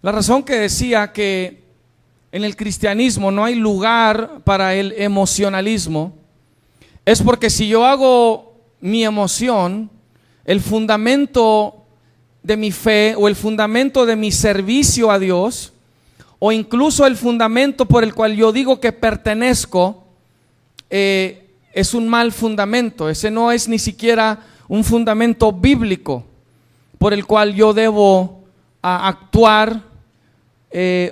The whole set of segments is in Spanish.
La razón que decía que en el cristianismo no hay lugar para el emocionalismo es porque si yo hago mi emoción el fundamento de mi fe o el fundamento de mi servicio a Dios, o incluso el fundamento por el cual yo digo que pertenezco, es un mal fundamento. Ese no es ni siquiera un fundamento bíblico por el cual yo debo actuar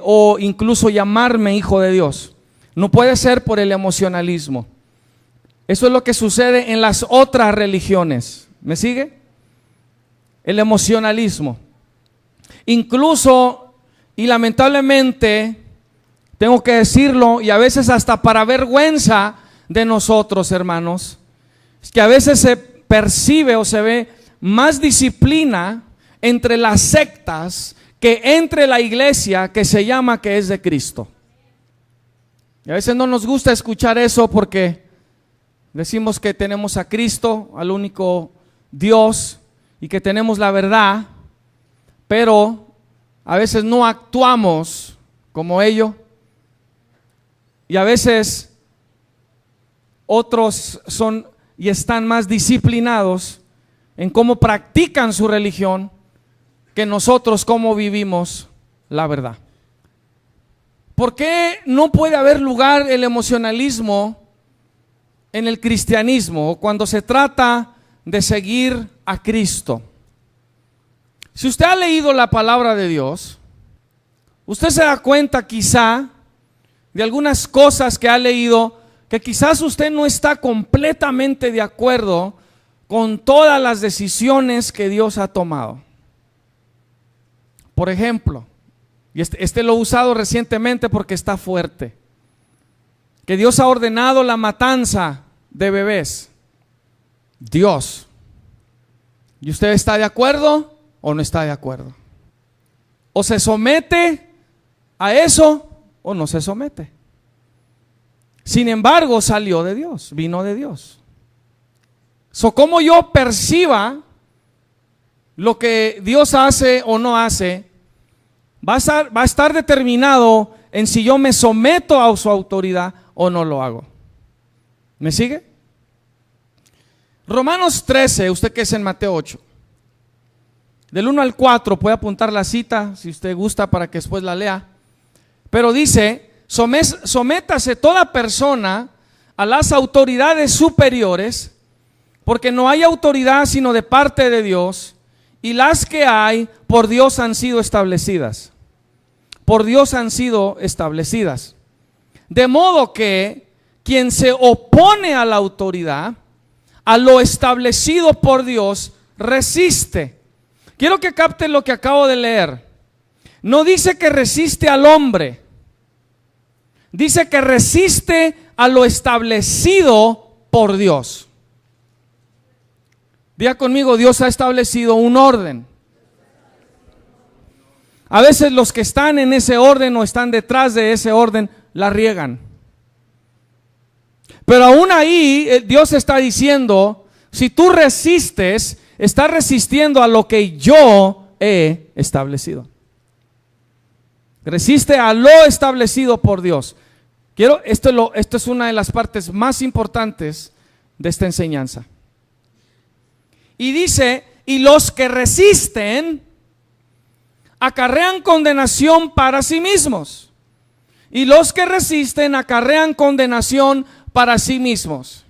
o incluso llamarme hijo de Dios. No puede ser por el emocionalismo. Eso es lo que sucede en las otras religiones. ¿Me sigue? El emocionalismo. Incluso, y lamentablemente, tengo que decirlo, y a veces hasta para vergüenza de nosotros, hermanos, es que a veces se percibe o se ve más disciplina entre las sectas que entre la iglesia que se llama que es de Cristo. Y a veces no nos gusta escuchar eso porque decimos que tenemos a Cristo, al único Dios, y que tenemos la verdad, pero a veces no actuamos como ellos, y a veces otros son y están más disciplinados en cómo practican su religión que nosotros cómo vivimos la verdad. ¿Por qué no puede haber lugar el emocionalismo en el cristianismo cuando se trata de seguir a Cristo? Si usted ha leído la palabra de Dios, usted se da cuenta quizá de algunas cosas que ha leído que quizás usted no está completamente de acuerdo con todas las decisiones que Dios ha tomado. Por ejemplo, y este lo he usado recientemente porque está fuerte, que Dios ha ordenado la matanza de bebés. Dios. ¿Y usted está de acuerdo o no está de acuerdo? ¿O se somete a eso o no se somete? Sin embargo, salió de Dios, vino de Dios. Como yo perciba lo que Dios hace o no hace, va a estar determinado en si yo me someto a su autoridad o no lo hago. ¿Me sigue? Romanos 13, usted que es en Mateo 8, del 1 al 4, puede apuntar la cita si usted gusta para que después la lea, pero dice: sométase toda persona a las autoridades superiores, porque no hay autoridad sino de parte de Dios, y las que hay por Dios han sido establecidas. Por Dios han sido establecidas. De modo que quien se opone a la autoridad, a lo establecido por Dios, resiste. Quiero que capten lo que acabo de leer. No dice que resiste al hombre, dice que resiste a lo establecido por Dios. Diga conmigo: Dios ha establecido un orden. A veces los que están en ese orden o están detrás de ese orden la riegan. Pero aún ahí Dios está diciendo: si tú resistes, estás resistiendo a lo que yo he establecido. Resiste a lo establecido por Dios. Esto es una de las partes más importantes de esta enseñanza. Y dice: y los que resisten acarrean condenación para sí mismos, y los que resisten acarrean condenación para sí mismos.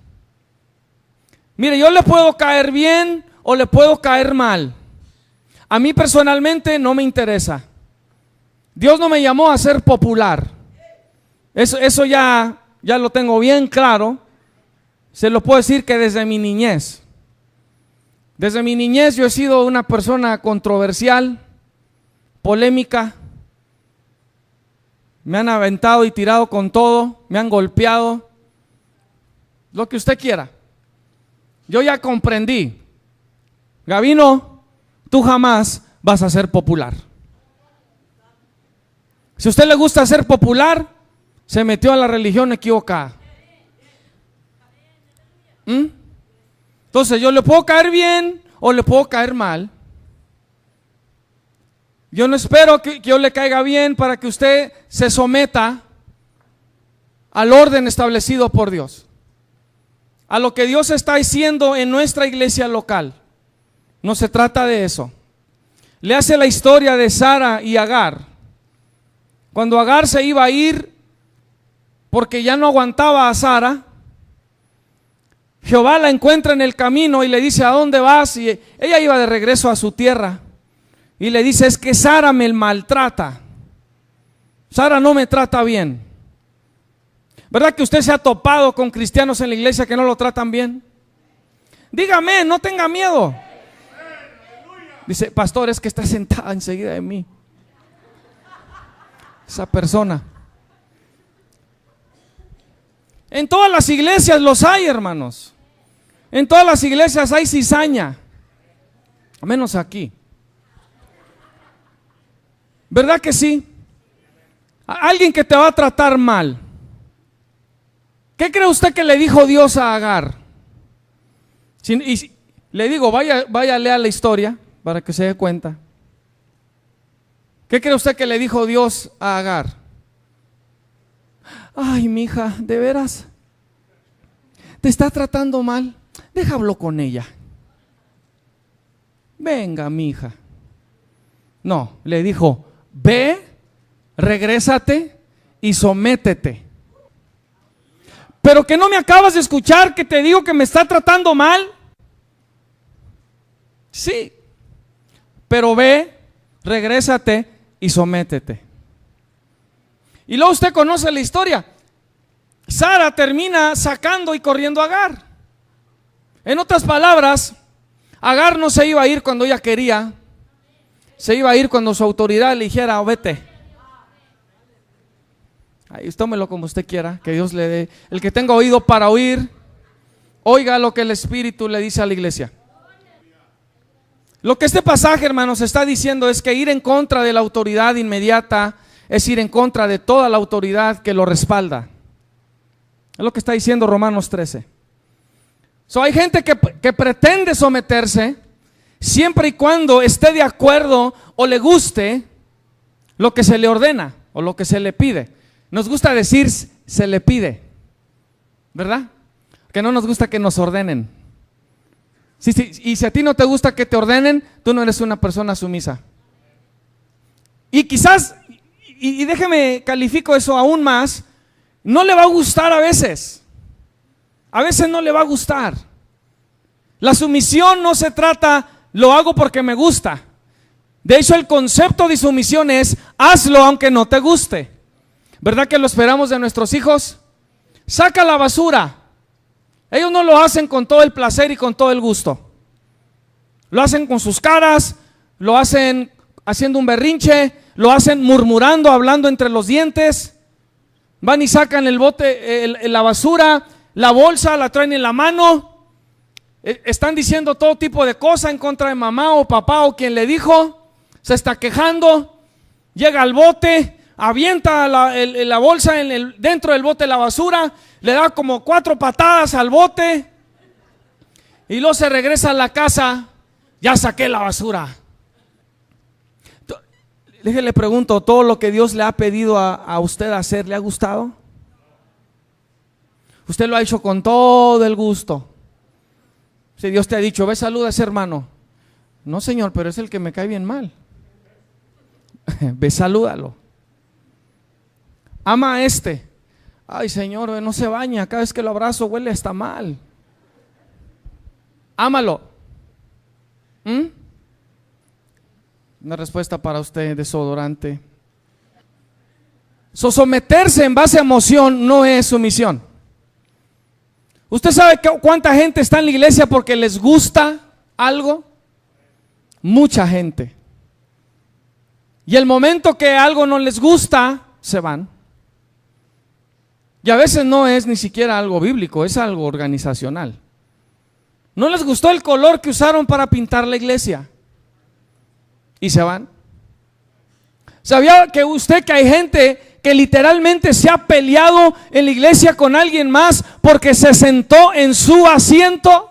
Mire, yo le puedo caer bien o le puedo caer mal. A mí personalmente no me interesa. Dios no me llamó a ser popular. Eso ya lo tengo bien claro. Se lo puedo decir que desde mi niñez. Desde mi niñez yo he sido una persona controversial, polémica. Me han aventado y tirado con todo, me han golpeado, lo que usted quiera. Yo ya comprendí: Gavino, tú jamás vas a ser popular. Si a usted le gusta ser popular, se metió a la religión equivocada. Entonces yo le puedo caer bien o le puedo caer mal. Yo no espero que yo le caiga bien para que usted se someta al orden establecido por Dios, a lo que Dios está haciendo en nuestra iglesia local. No se trata de eso. Le hace la historia de Sara y Agar. Cuando Agar se iba a ir porque ya no aguantaba a Sara, Jehová la encuentra en el camino y le dice: ¿a dónde vas? Y ella iba de regreso a su tierra y le dice: es que Sara me maltrata, Sara no me trata bien. ¿Verdad que usted se ha topado con cristianos en la iglesia que no lo tratan bien? Dígame, no tenga miedo. Dice: pastor, es que está sentada enseguida de mí esa persona. En todas las iglesias los hay, hermanos. En todas las iglesias hay cizaña, menos aquí. ¿Verdad que sí? Alguien que te va a tratar mal. ¿Qué cree usted que le dijo Dios a Agar? Y le digo, vaya a leer la historia para que se dé cuenta. ¿Qué cree usted que le dijo Dios a Agar? Ay, mi hija, ¿de veras? ¿Te está tratando mal? Déjalo con ella. Venga, mi hija. No, le dijo: ve, regrésate y sométete. Pero que no me acabas de escuchar que te digo que me está tratando mal. Sí, pero ve, regrésate y sométete. Y luego usted conoce la historia. Sara termina sacando y corriendo a Agar. En otras palabras, Agar no se iba a ir cuando ella quería, se iba a ir cuando su autoridad le dijera: oh, vete. Ahí tómelo como usted quiera, que Dios le dé. El que tenga oído para oír, oiga lo que el Espíritu le dice a la iglesia. Lo que este pasaje, hermanos, está diciendo es que ir en contra de la autoridad inmediata es ir en contra de toda la autoridad que lo respalda. Es lo que está diciendo Romanos 13. Hay gente que pretende someterse siempre y cuando esté de acuerdo o le guste lo que se le ordena o lo que se le pide. Nos gusta decir se le pide, ¿verdad? Que no nos gusta que nos ordenen. Y si a ti no te gusta que te ordenen, tú no eres una persona sumisa. Y quizás, y déjeme califico eso aún más, no le va a gustar a veces. A veces no le va a gustar. La sumisión no se trata, lo hago porque me gusta. De hecho, el concepto de sumisión es, hazlo aunque no te guste. ¿Verdad que lo esperamos de nuestros hijos? Saca la basura. Ellos no lo hacen con todo el placer y con todo el gusto. Lo hacen con sus caras, lo hacen haciendo un berrinche, lo hacen murmurando, hablando entre los dientes. Van y sacan el bote, la basura, la bolsa, la traen en la mano. Están diciendo todo tipo de cosas en contra de mamá o papá o quien le dijo. Se está quejando. Llega al bote, avienta la bolsa dentro del bote de la basura, le da como 4 patadas al bote y luego se regresa a la casa. Ya saqué la basura. Le pregunto, ¿todo lo que Dios le ha pedido a usted hacer le ha gustado? Usted lo ha hecho con todo el gusto. Si Dios te ha dicho, ve, saluda a ese hermano. No, Señor, pero es el que me cae bien mal. Ve, salúdalo. Ama a este. Ay, Señor, no se baña, cada vez que lo abrazo huele hasta mal. Ámalo. Una respuesta para usted, desodorante. Someterse en base a emoción no es sumisión. ¿Usted sabe cuánta gente está en la iglesia porque les gusta algo? Mucha gente. Y el momento que algo no les gusta, se van. Y a veces no es ni siquiera algo bíblico, es algo organizacional. No les gustó el color que usaron para pintar la iglesia y se van. ¿Sabía que usted que hay gente que literalmente se ha peleado en la iglesia con alguien más porque se sentó en su asiento?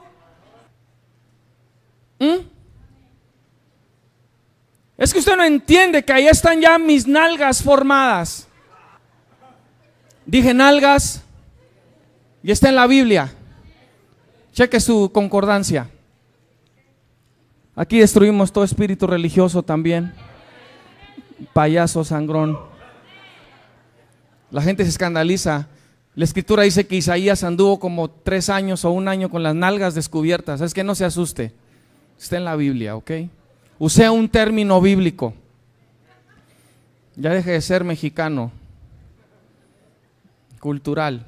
Es que usted no entiende que ahí están ya mis nalgas formadas. Dije nalgas y está en la Biblia. Cheque su concordancia. Aquí destruimos todo espíritu religioso también. Payaso, sangrón. La gente se escandaliza. La escritura dice que Isaías anduvo como 3 años o 1 año con las nalgas descubiertas. Es que no se asuste. Está en la Biblia, ¿ok? Use un término bíblico. Ya deje de ser mexicano. Cultural.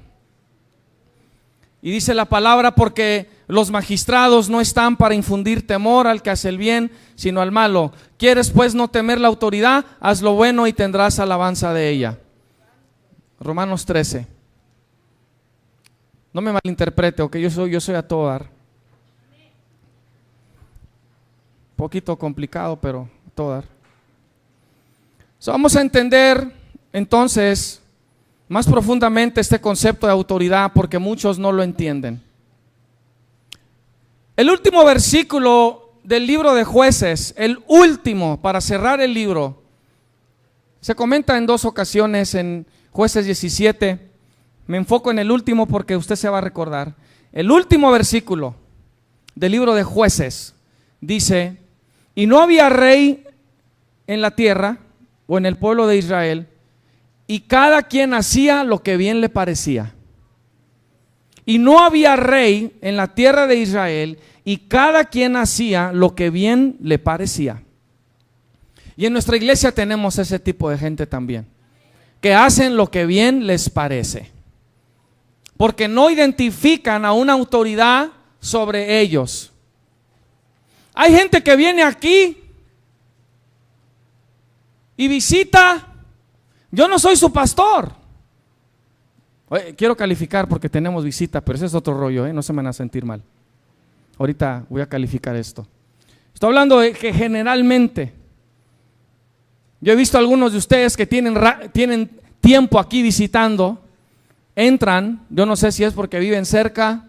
Y dice la palabra: porque los magistrados no están para infundir temor al que hace el bien, sino al malo. ¿Quieres pues no temer la autoridad? Haz lo bueno y tendrás alabanza de ella. Romanos 13. No me malinterprete, ok, yo soy a todo dar. Poquito complicado, pero a todo dar. Vamos a entender entonces más profundamente este concepto de autoridad, porque muchos no lo entienden. El último versículo del libro de Jueces, el último para cerrar el libro, se comenta en 2 ocasiones en Jueces 17. Me enfoco en el último porque usted se va a recordar. El último versículo del libro de Jueces dice: y no había rey en la tierra o en el pueblo de Israel, y cada quien hacía lo que bien le parecía. Y no había rey en la tierra de Israel, y cada quien hacía lo que bien le parecía. Y en nuestra iglesia tenemos ese tipo de gente también, que hacen lo que bien les parece, porque no identifican a una autoridad sobre ellos. Hay gente que viene aquí y visita. Yo no soy su pastor. Oye, quiero calificar porque tenemos visita, pero ese es otro rollo, no se me van a sentir mal. Ahorita voy a calificar esto. Estoy hablando de que generalmente, yo he visto a algunos de ustedes que tienen tiempo aquí visitando, entran, yo no sé si es porque viven cerca,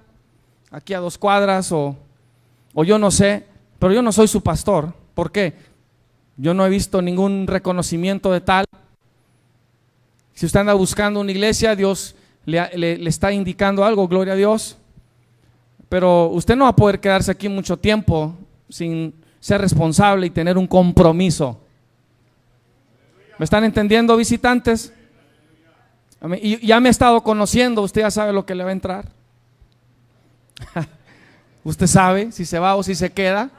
aquí a 2 cuadras o yo no sé, pero yo no soy su pastor. ¿Por qué? Yo no he visto ningún reconocimiento de tal. Si usted anda buscando una iglesia, Dios le está indicando algo, gloria a Dios. Pero usted no va a poder quedarse aquí mucho tiempo sin ser responsable y tener un compromiso. ¿Me están entendiendo, visitantes? Y ya me he estado conociendo, usted ya sabe lo que le va a entrar. Usted sabe si se va o si se queda.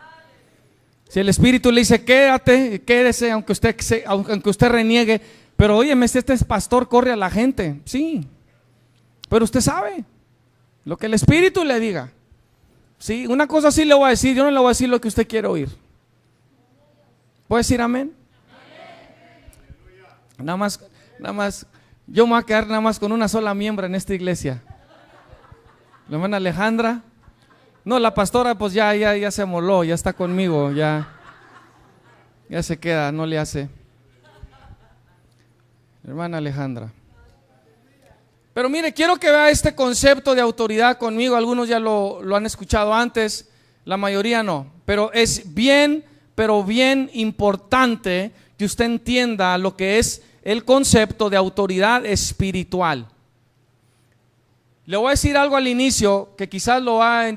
Si el Espíritu le dice quédate, quédese, aunque usted reniegue. Pero óyeme, este pastor corre a la gente, sí, pero usted sabe lo que el Espíritu le diga. Sí, una cosa sí le voy a decir, yo no le voy a decir lo que usted quiere oír. ¿Puede decir amén? Nada más, yo me voy a quedar nada más con una sola miembro en esta iglesia. La hermana Alejandra. No, la pastora pues ya se amoló, ya está conmigo, ya se queda, no le hace. Hermana Alejandra. Pero mire, quiero que vea este concepto de autoridad conmigo. Algunos ya lo han escuchado antes, la mayoría no. Pero es bien importante que usted entienda lo que es el concepto de autoridad espiritual. Le voy a decir algo al inicio que quizás lo va a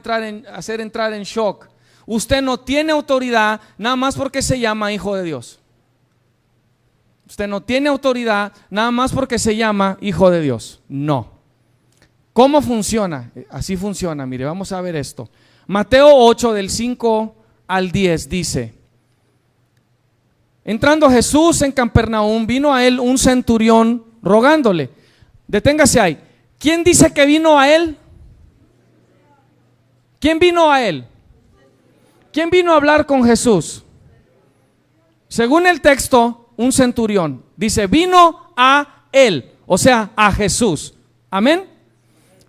hacer entrar en shock. Usted no tiene autoridad nada más porque se llama hijo de Dios. Usted no tiene autoridad nada más porque se llama hijo de Dios. No. ¿Cómo funciona? Así funciona, mire, vamos a ver esto. Mateo 8 del 5 al 10 dice: entrando Jesús en Capernaum, vino a él un centurión rogándole. Deténgase ahí. ¿Quién dice que vino a él? ¿Quién vino a él? ¿Quién vino a hablar con Jesús? Según el texto, un centurión. Dice, vino a él, o sea, a Jesús. Amén.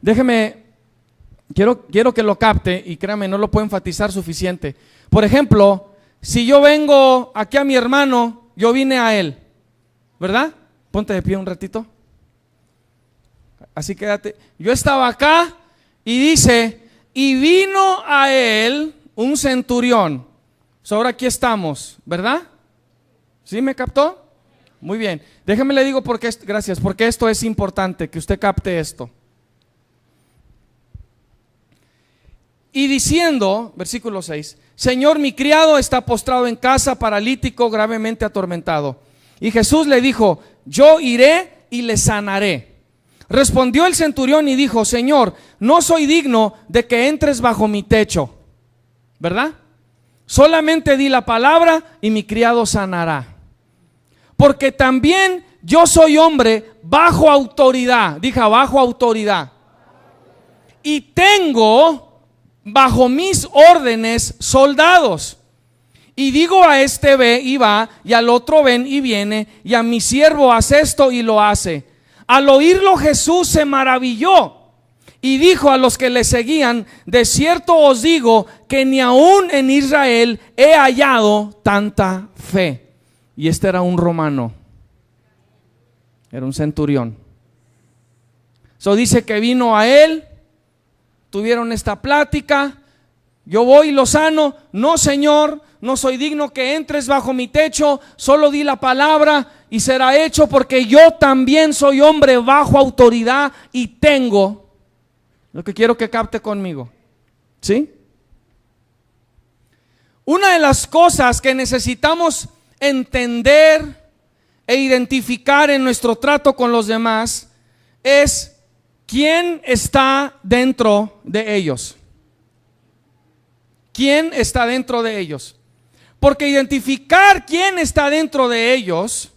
Déjeme, quiero que lo capte y créame, no lo puedo enfatizar suficiente. Por ejemplo, si yo vengo aquí a mi hermano, yo vine a él, ¿verdad? Ponte de pie un ratito. Así quédate. Yo estaba acá y dice, y vino a él un centurión. Ahora aquí estamos, ¿verdad? ¿Sí me captó? Muy bien. Déjeme le digo gracias, porque esto es importante, que usted capte esto. Y diciendo, versículo 6, Señor, mi criado está postrado en casa, paralítico, gravemente atormentado. Y Jesús le dijo, yo iré y le sanaré. Respondió el centurión y dijo, Señor, no soy digno de que entres bajo mi techo, ¿verdad? Solamente di la palabra y mi criado sanará. Porque también yo soy hombre bajo autoridad, dije bajo autoridad. Y tengo bajo mis órdenes soldados. Y digo a este ve y va, y al otro ven y viene, y a mi siervo haz esto y lo hace. Al oírlo Jesús se maravilló y dijo a los que le seguían, de cierto os digo que ni aún en Israel he hallado tanta fe. Y este era un romano, era un centurión. Dice que vino a él, tuvieron esta plática, yo voy y lo sano. No, Señor, no soy digno que entres bajo mi techo, solo di la palabra y será hecho, porque yo también soy hombre bajo autoridad y tengo lo que quiero que capte conmigo. ¿Sí? Una de las cosas que necesitamos entender e identificar en nuestro trato con los demás es quién está dentro de ellos. ¿Quién está dentro de ellos? Porque identificar quién está dentro de ellos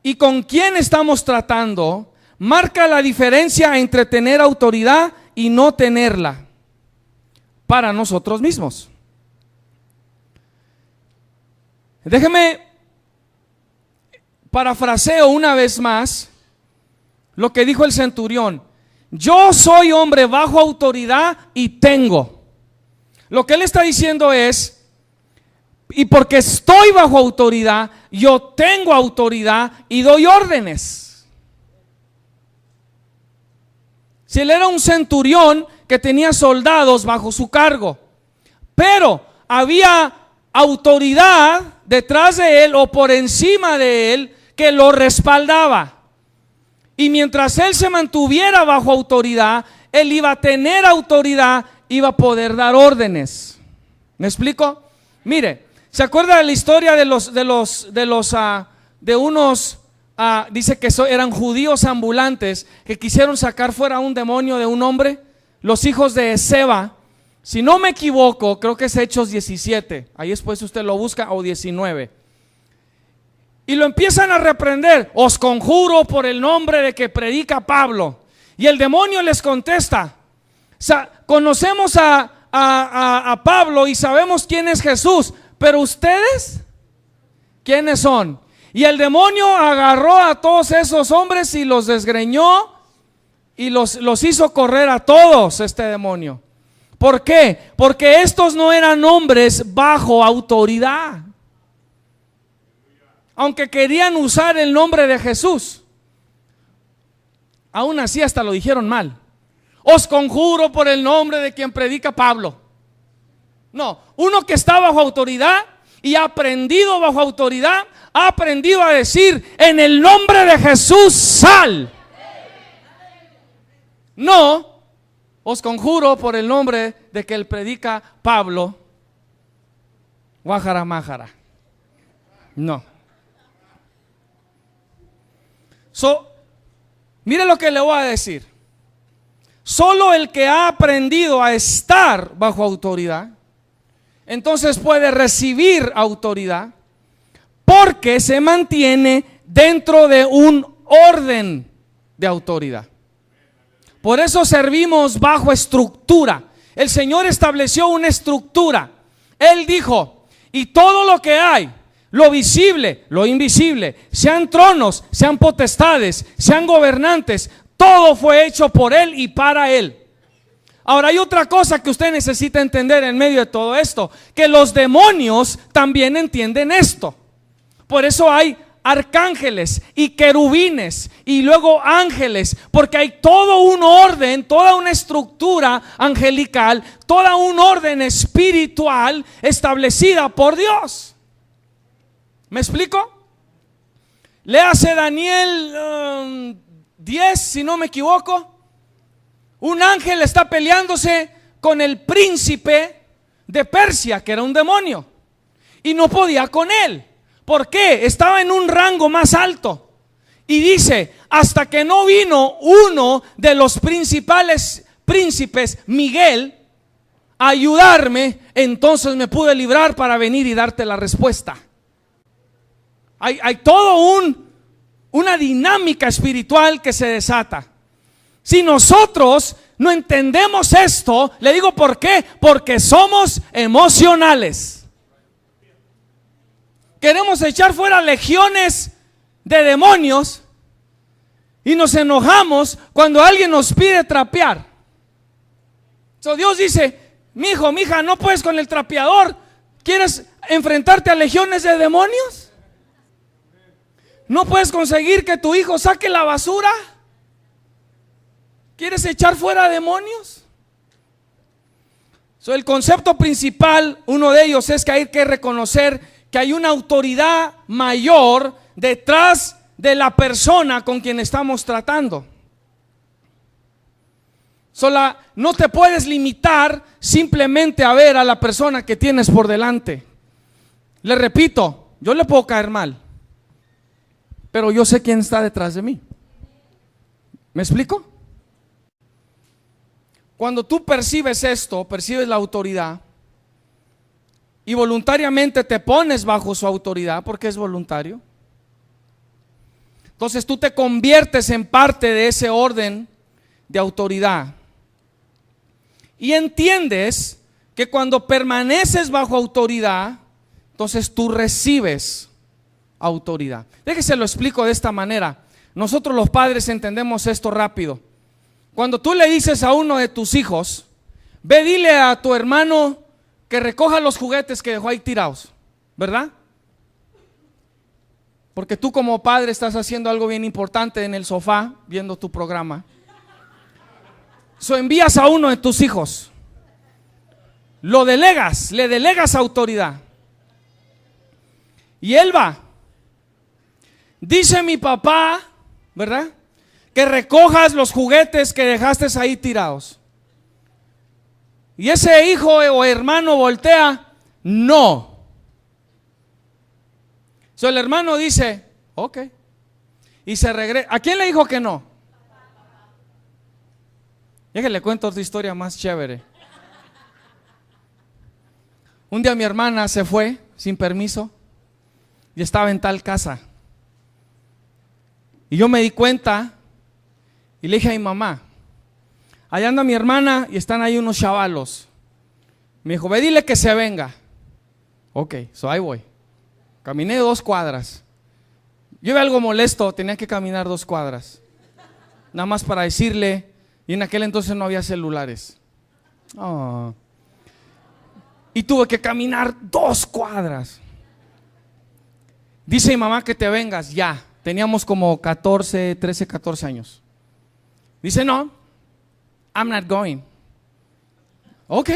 y con quién estamos tratando marca la diferencia entre tener autoridad y no tenerla para nosotros mismos. Déjeme parafraseo una vez más lo que dijo el centurión. Yo soy hombre bajo autoridad y tengo. Lo que él está diciendo es, y porque estoy bajo autoridad, yo tengo autoridad y doy órdenes. Si él era un centurión que tenía soldados bajo su cargo, pero había autoridad detrás de él o por encima de él que lo respaldaba. Y mientras él se mantuviera bajo autoridad, él iba a tener autoridad, iba a poder dar órdenes. ¿Me explico? Mire, ¿se acuerda de la historia de unos, dice que eran judíos ambulantes que quisieron sacar fuera un demonio de un hombre? Los hijos de Seba, si no me equivoco, creo que es Hechos 17, ahí después usted lo busca, o 19. Y lo empiezan a reprender. Os conjuro por el nombre de que predica Pablo. Y el demonio les contesta. Conocemos a Pablo y sabemos quién es Jesús, pero ustedes, ¿quiénes son? Y el demonio agarró a todos esos hombres y los desgreñó y los hizo correr a todos, este demonio. ¿Por qué? Porque estos no eran hombres bajo autoridad, aunque querían usar el nombre de Jesús. Aún así hasta lo dijeron mal. Os conjuro por el nombre de quien predica Pablo. No, uno que está bajo autoridad y ha aprendido bajo autoridad, ha aprendido a decir en el nombre de Jesús sal. No, os conjuro por el nombre de que él predica Pablo, guajara májara. No. Mire lo que le voy a decir. Solo el que ha aprendido a estar bajo autoridad, entonces puede recibir autoridad, porque se mantiene dentro de un orden de autoridad. Por eso servimos bajo estructura. El Señor estableció una estructura. Él dijo, y todo lo que hay, lo visible, lo invisible, sean tronos, sean potestades, sean gobernantes, todo fue hecho por Él y para Él. Ahora hay otra cosa que usted necesita entender en medio de todo esto, que los demonios también entienden esto. Por eso hay arcángeles y querubines y luego ángeles, porque hay todo un orden, toda una estructura angelical, toda un orden espiritual establecida por Dios. ¿Me explico? Léase Daniel 10, si no me equivoco. Un ángel está peleándose con el príncipe de Persia, que era un demonio, y no podía con él. ¿Por qué? Estaba en un rango más alto. Y dice, hasta que no vino uno de los principales príncipes, Miguel, a ayudarme, entonces me pude librar para venir y darte la respuesta. Hay todo una dinámica espiritual que se desata. Si nosotros no entendemos esto, le digo ¿por qué? Porque somos emocionales. Queremos echar fuera legiones de demonios y nos enojamos cuando alguien nos pide trapear. Dios dice, mi hijo, mi hija, no puedes con el trapeador. ¿Quieres enfrentarte a legiones de demonios? ¿No puedes conseguir que tu hijo saque la basura? ¿Quieres echar fuera demonios? El concepto principal, uno de ellos, es que hay que reconocer que hay una autoridad mayor detrás de la persona con quien estamos tratando. No te puedes limitar simplemente a ver a la persona que tienes por delante. Le repito, yo le puedo caer mal, pero yo sé quién está detrás de mí. ¿Me explico? Cuando tú percibes esto, percibes la autoridad y voluntariamente te pones bajo su autoridad, porque es voluntario, entonces tú te conviertes en parte de ese orden de autoridad. Y entiendes que cuando permaneces bajo autoridad, entonces tú recibes autoridad. Déjese lo explico de esta manera. Nosotros los padres entendemos esto rápido. Cuando tú le dices a uno de tus hijos, ve, dile a tu hermano que recoja los juguetes que dejó ahí tirados, ¿verdad? Porque tú como padre estás haciendo algo bien importante en el sofá, viendo tu programa. Envías a uno de tus hijos, lo delegas, le delegas autoridad, y él va. Dice mi papá, ¿verdad?, que recojas los juguetes que dejaste ahí tirados. Y ese hijo o hermano voltea, no. El hermano dice, ok, y se regresa. ¿A quién le dijo que no? Ya que le cuento otra historia más chévere. Un día mi hermana se fue sin permiso y estaba en tal casa. Y yo me di cuenta y le dije a mi mamá, allá anda mi hermana y están ahí unos chavalos. Me dijo, ve, dile que se venga. Ok, ahí voy. Caminé 2 cuadras. Yo iba algo molesto, tenía que caminar 2 cuadras. Nada más para decirle. Y en aquel entonces no había celulares. Oh. Y tuve que caminar 2 cuadras. Dice mi mamá que te vengas ya. Teníamos como 13, 14 años. Dice, no, I'm not going. Ok.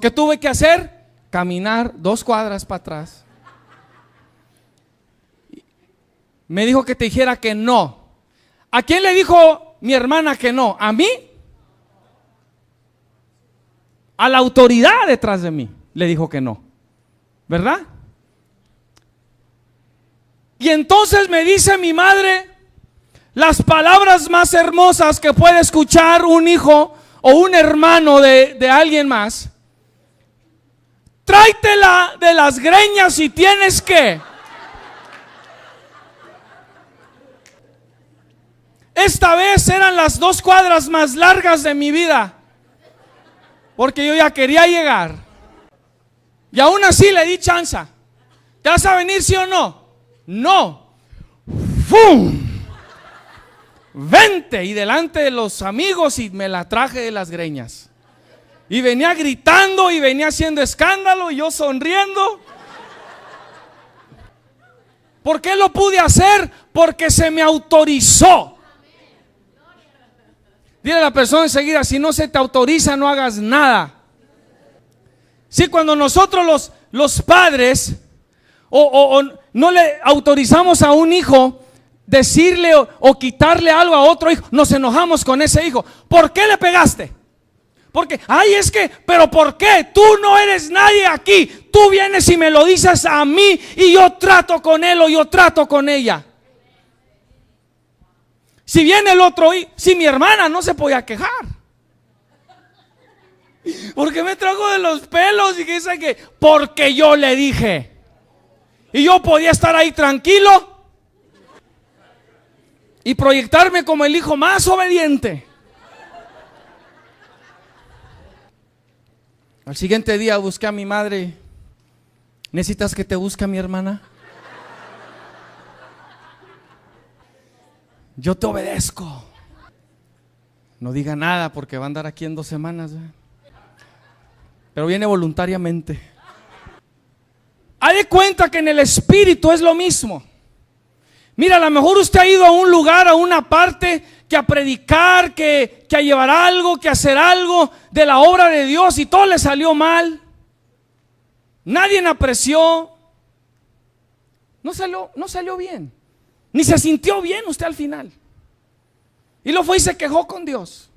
¿Qué tuve que hacer? Caminar 2 cuadras para atrás. Me dijo que te dijera que no. ¿A quién le dijo mi hermana que no? ¿A mí? A la autoridad detrás de mí le dijo que no, ¿verdad? Y entonces me dice mi madre las palabras más hermosas que puede escuchar un hijo o un hermano de alguien más. Tráetela de las greñas si tienes que. Esta vez eran las 2 cuadras más largas de mi vida, porque yo ya quería llegar. Y aún así le di chance. ¿Te vas a venir, sí o no? No. ¡Fum! Vente. Y delante de los amigos, y me la traje de las greñas. Y venía gritando y venía haciendo escándalo y yo sonriendo. ¿Por qué lo pude hacer? Porque se me autorizó. Dile a la persona enseguida, si no se te autoriza, no hagas nada. Sí, cuando nosotros los padres O no le autorizamos a un hijo decirle o quitarle algo a otro hijo. Nos enojamos con ese hijo. ¿Por qué le pegaste? Porque, ay, es que, pero ¿por qué? Tú no eres nadie aquí. Tú vienes y me lo dices a mí y yo trato con él o yo trato con ella. Si viene el otro, si mi hermana no se podía quejar, porque me trajo de los pelos y que dice que porque yo le dije y yo podía estar ahí tranquilo y proyectarme como el hijo más obediente. Al siguiente día busqué a mi madre. ¿Necesitas que te busque a mi hermana? Yo te obedezco. No diga nada porque va a andar aquí en 2 semanas, ¿eh? Pero viene voluntariamente. Haz de cuenta que en el espíritu es lo mismo. Mira, a lo mejor usted ha ido a un lugar, a una parte, que a predicar, que a llevar algo, que a hacer algo de la obra de Dios y todo le salió mal. Nadie apreció. No salió bien. Ni se sintió bien usted al final. Y lo fue y se quejó con Dios.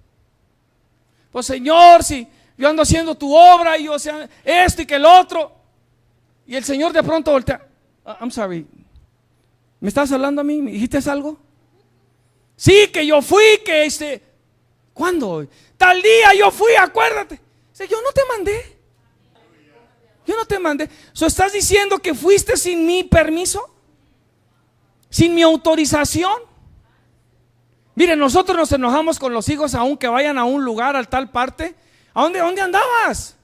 Pues Señor, si yo ando haciendo tu obra y yo, o sea, esto y que el otro. Y el Señor de pronto voltea. I'm sorry. ¿Me estás hablando a mí? ¿Me dijiste algo? Sí, que yo fui, que ¿cuándo? Tal día yo fui, acuérdate. Dice, yo no te mandé. Yo no te mandé. ¿Estás diciendo que fuiste sin mi permiso? ¿Sin mi autorización? Mire, nosotros nos enojamos con los hijos aunque vayan a un lugar, a tal parte. ¿A dónde andabas?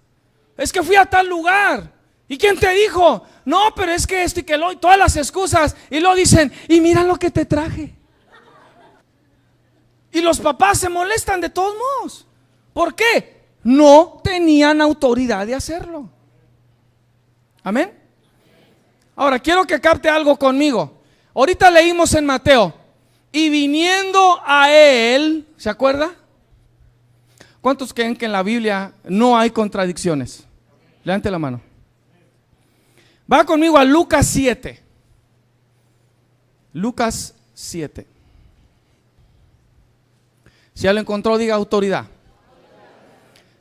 Es que fui a tal lugar. ¿Y quién te dijo? No, pero es que esto y que lo, y todas las excusas. Y lo dicen, y mira lo que te traje. Y los papás se molestan de todos modos. ¿Por qué? No tenían autoridad de hacerlo. Amén. Ahora quiero que capte algo conmigo. Ahorita leímos en Mateo, y viniendo a él, ¿se acuerda? ¿Cuántos creen que en la Biblia no hay contradicciones? Levante la mano. Va conmigo a Lucas 7. Lucas 7. Si ya lo encontró, diga autoridad.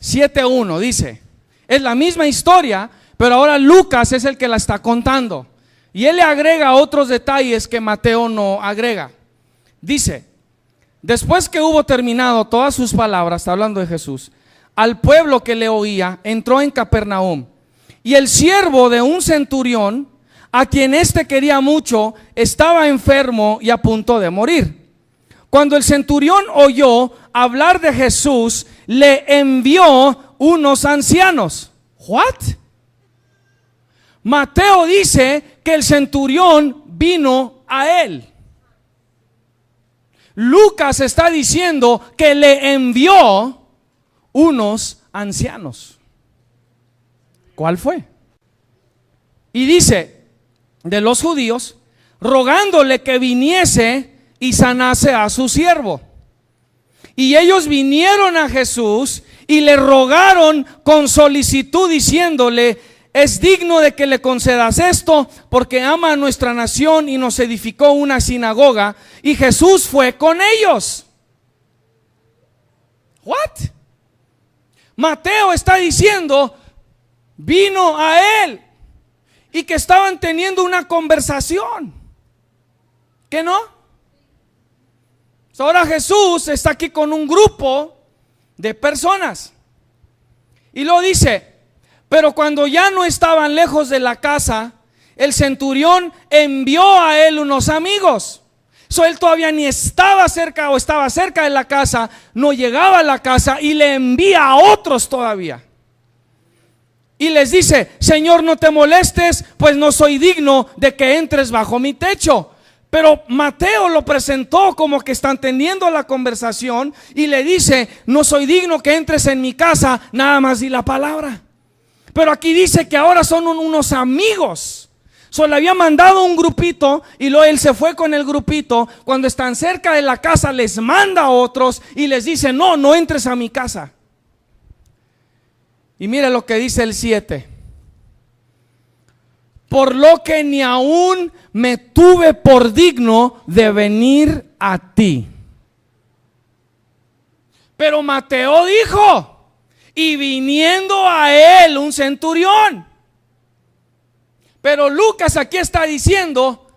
7:1 dice, es la misma historia, pero ahora Lucas es el que la está contando. Y él le agrega otros detalles que Mateo no agrega. Dice, después que hubo terminado todas sus palabras, está hablando de Jesús, al pueblo que le oía, entró en Capernaum. Y el siervo de un centurión, a quien éste quería mucho, estaba enfermo y a punto de morir. Cuando el centurión oyó hablar de Jesús, le envió unos ancianos. ¿What? Mateo dice que el centurión vino a él. Lucas está diciendo que le envió unos ancianos. ¿Cuál fue? Y dice, de los judíos, rogándole que viniese y sanase a su siervo. Y ellos vinieron a Jesús y le rogaron con solicitud, diciéndole, es digno de que le concedas esto, porque ama a nuestra nación y nos edificó una sinagoga. Y Jesús fue con ellos. ¿What? Mateo está diciendo, vino a él y que estaban teniendo una conversación. ¿Qué no? Ahora Jesús está aquí con un grupo de personas y lo dice, pero cuando ya no estaban lejos de la casa, el centurión envió a él unos amigos. Él todavía ni estaba cerca o estaba cerca de la casa, no llegaba a la casa y le envía a otros todavía. Y les dice, Señor, no te molestes, pues no soy digno de que entres bajo mi techo. Pero Mateo lo presentó como que están teniendo la conversación y le dice, no soy digno que entres en mi casa, nada más di la palabra. Pero aquí dice que ahora son unos amigos. Le había mandado un grupito y luego él se fue con el grupito. Cuando están cerca de la casa les manda a otros y les dice, no entres a mi casa. Y mire lo que dice el 7. por lo que ni aún me tuve por digno de venir a ti. Pero Mateo dijo, y viniendo a él un centurión. Pero Lucas aquí está diciendo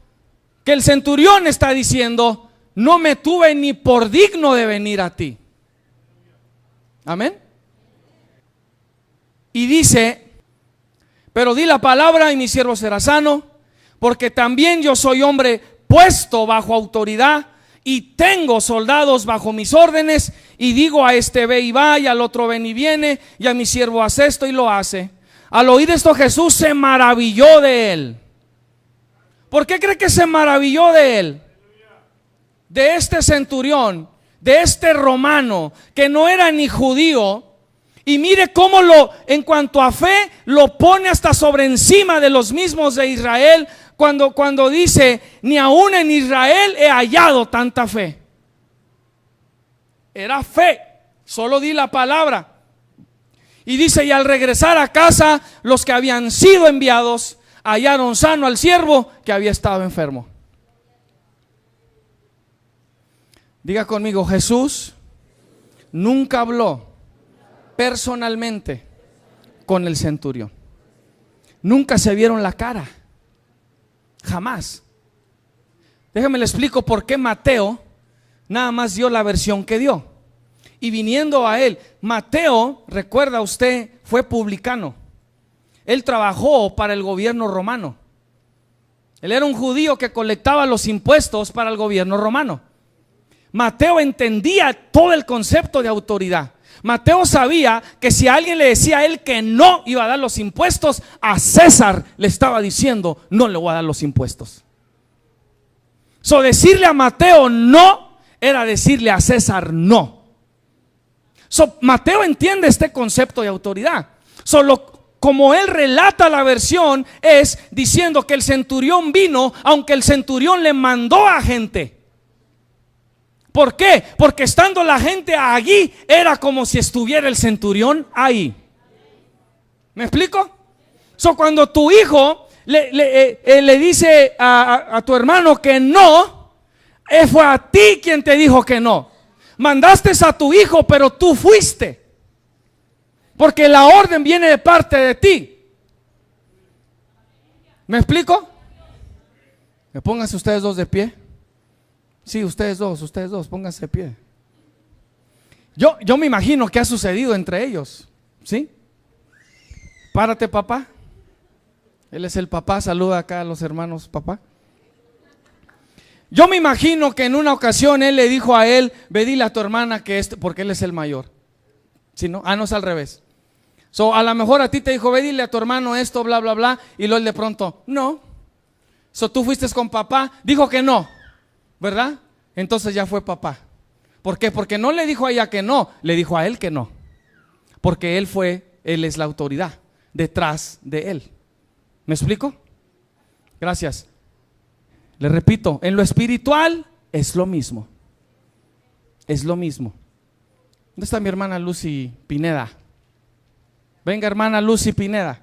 que el centurión está diciendo, no me tuve ni por digno de venir a ti. Amén. Y dice, pero di la palabra y mi siervo será sano, porque también yo soy hombre puesto bajo autoridad y tengo soldados bajo mis órdenes, y digo a este ve y va, y al otro ven y viene, y a mi siervo hace esto y lo hace. Al oír esto Jesús se maravilló de él. ¿Por qué cree que se maravilló de él? De este centurión, de este romano que no era ni judío. Y mire cómo en cuanto a fe, lo pone hasta sobre encima de los mismos de Israel, cuando dice, ni aún en Israel he hallado tanta fe. Era fe, solo di la palabra. Y dice, y al regresar a casa, los que habían sido enviados hallaron sano al siervo que había estado enfermo. Diga conmigo, Jesús nunca habló personalmente con el centurión. Nunca se vieron la cara, jamás. Déjame le explico por qué Mateo nada más dio la versión que dio. Y viniendo a él, Mateo, recuerda usted, fue publicano. Él trabajó para el gobierno romano. Él era un judío que colectaba los impuestos para el gobierno romano. Mateo entendía todo el concepto de autoridad. Mateo sabía que si alguien le decía a él que no iba a dar los impuestos, a César le estaba diciendo, no le voy a dar los impuestos. Decirle a Mateo no era decirle a César no. Mateo entiende este concepto de autoridad. Como él relata la versión, es diciendo que el centurión vino, aunque el centurión le mandó a gente. ¿Por qué? Porque estando la gente allí, era como si estuviera el centurión ahí. ¿Me explico? Cuando tu hijo le dice a tu hermano que no, fue a ti quien te dijo que no. Mandaste a tu hijo, pero tú fuiste. Porque la orden viene de parte de ti. ¿Me explico? ¿Me pónganse ustedes dos de pie? Sí, ustedes dos, pónganse de pie. Yo me imagino que ha sucedido entre ellos, ¿sí? Párate, papá. Él es el papá, saluda acá a los hermanos, papá. Yo me imagino que en una ocasión él le dijo a él, ve dile a tu hermana que porque él es el mayor. ¿Sí, no? No es al revés. A lo mejor a ti te dijo, ve dile a tu hermano esto, bla, bla, bla, y luego él de pronto, no. Tú fuiste con papá, dijo que no, ¿verdad? Entonces ya fue papá. ¿Por qué? Porque no le dijo a ella que no, le dijo a él que no. Porque él es la autoridad detrás de él. ¿Me explico? Gracias. Le repito, en lo espiritual es lo mismo. Es lo mismo. ¿Dónde está mi hermana Lucy Pineda? Venga, hermana Lucy Pineda.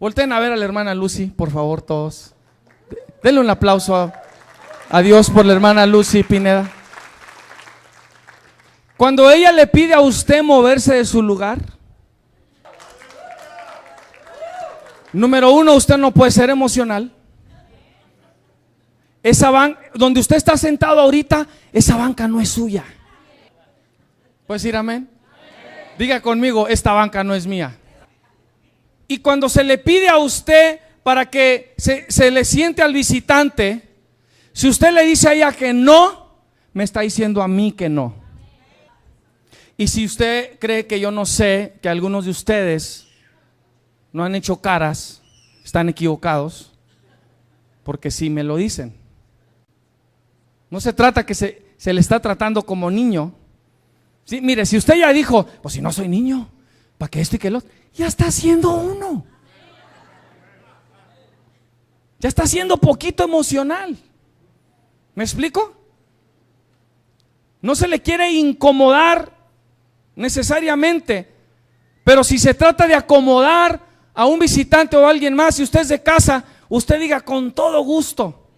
Volteen a ver a la hermana Lucy, por favor, todos. Denle un aplauso a Dios por la hermana Lucy Pineda. Cuando ella le pide a usted moverse de su lugar, número uno, usted no puede ser emocional. Esa banca, donde usted está sentado ahorita, esa banca no es suya. ¿Puedes decir amén? Diga conmigo, esta banca no es mía. Y cuando se le pide a usted para que se le siente al visitante, si usted le dice a ella que no, me está diciendo a mí que no. Y si usted cree que yo no sé, que algunos de ustedes no han hecho caras, están equivocados, porque sí me lo dicen. No se trata que se le está tratando como niño. Sí, mire, si usted ya dijo, pues si no soy niño, ¿para qué esto y qué lo otro? Ya está siendo uno. Ya está siendo poquito emocional. ¿Me explico? No se le quiere incomodar necesariamente, pero si se trata de acomodar a un visitante o a alguien más, si usted es de casa, usted diga con todo gusto.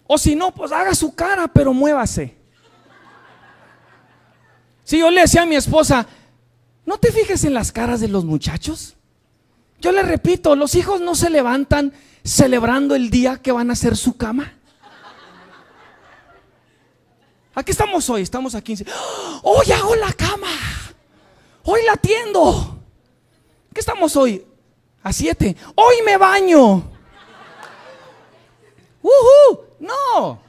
O si no, pues haga su cara, pero muévase. Si yo le decía a mi esposa, no te fijes en las caras de los muchachos. Yo le repito, los hijos no se levantan celebrando el día que van a hacer su cama. ¿A qué estamos hoy? Estamos a 15. Hoy hago la cama. Hoy la tiendo. ¿Qué estamos hoy? A 7. Hoy me baño. No.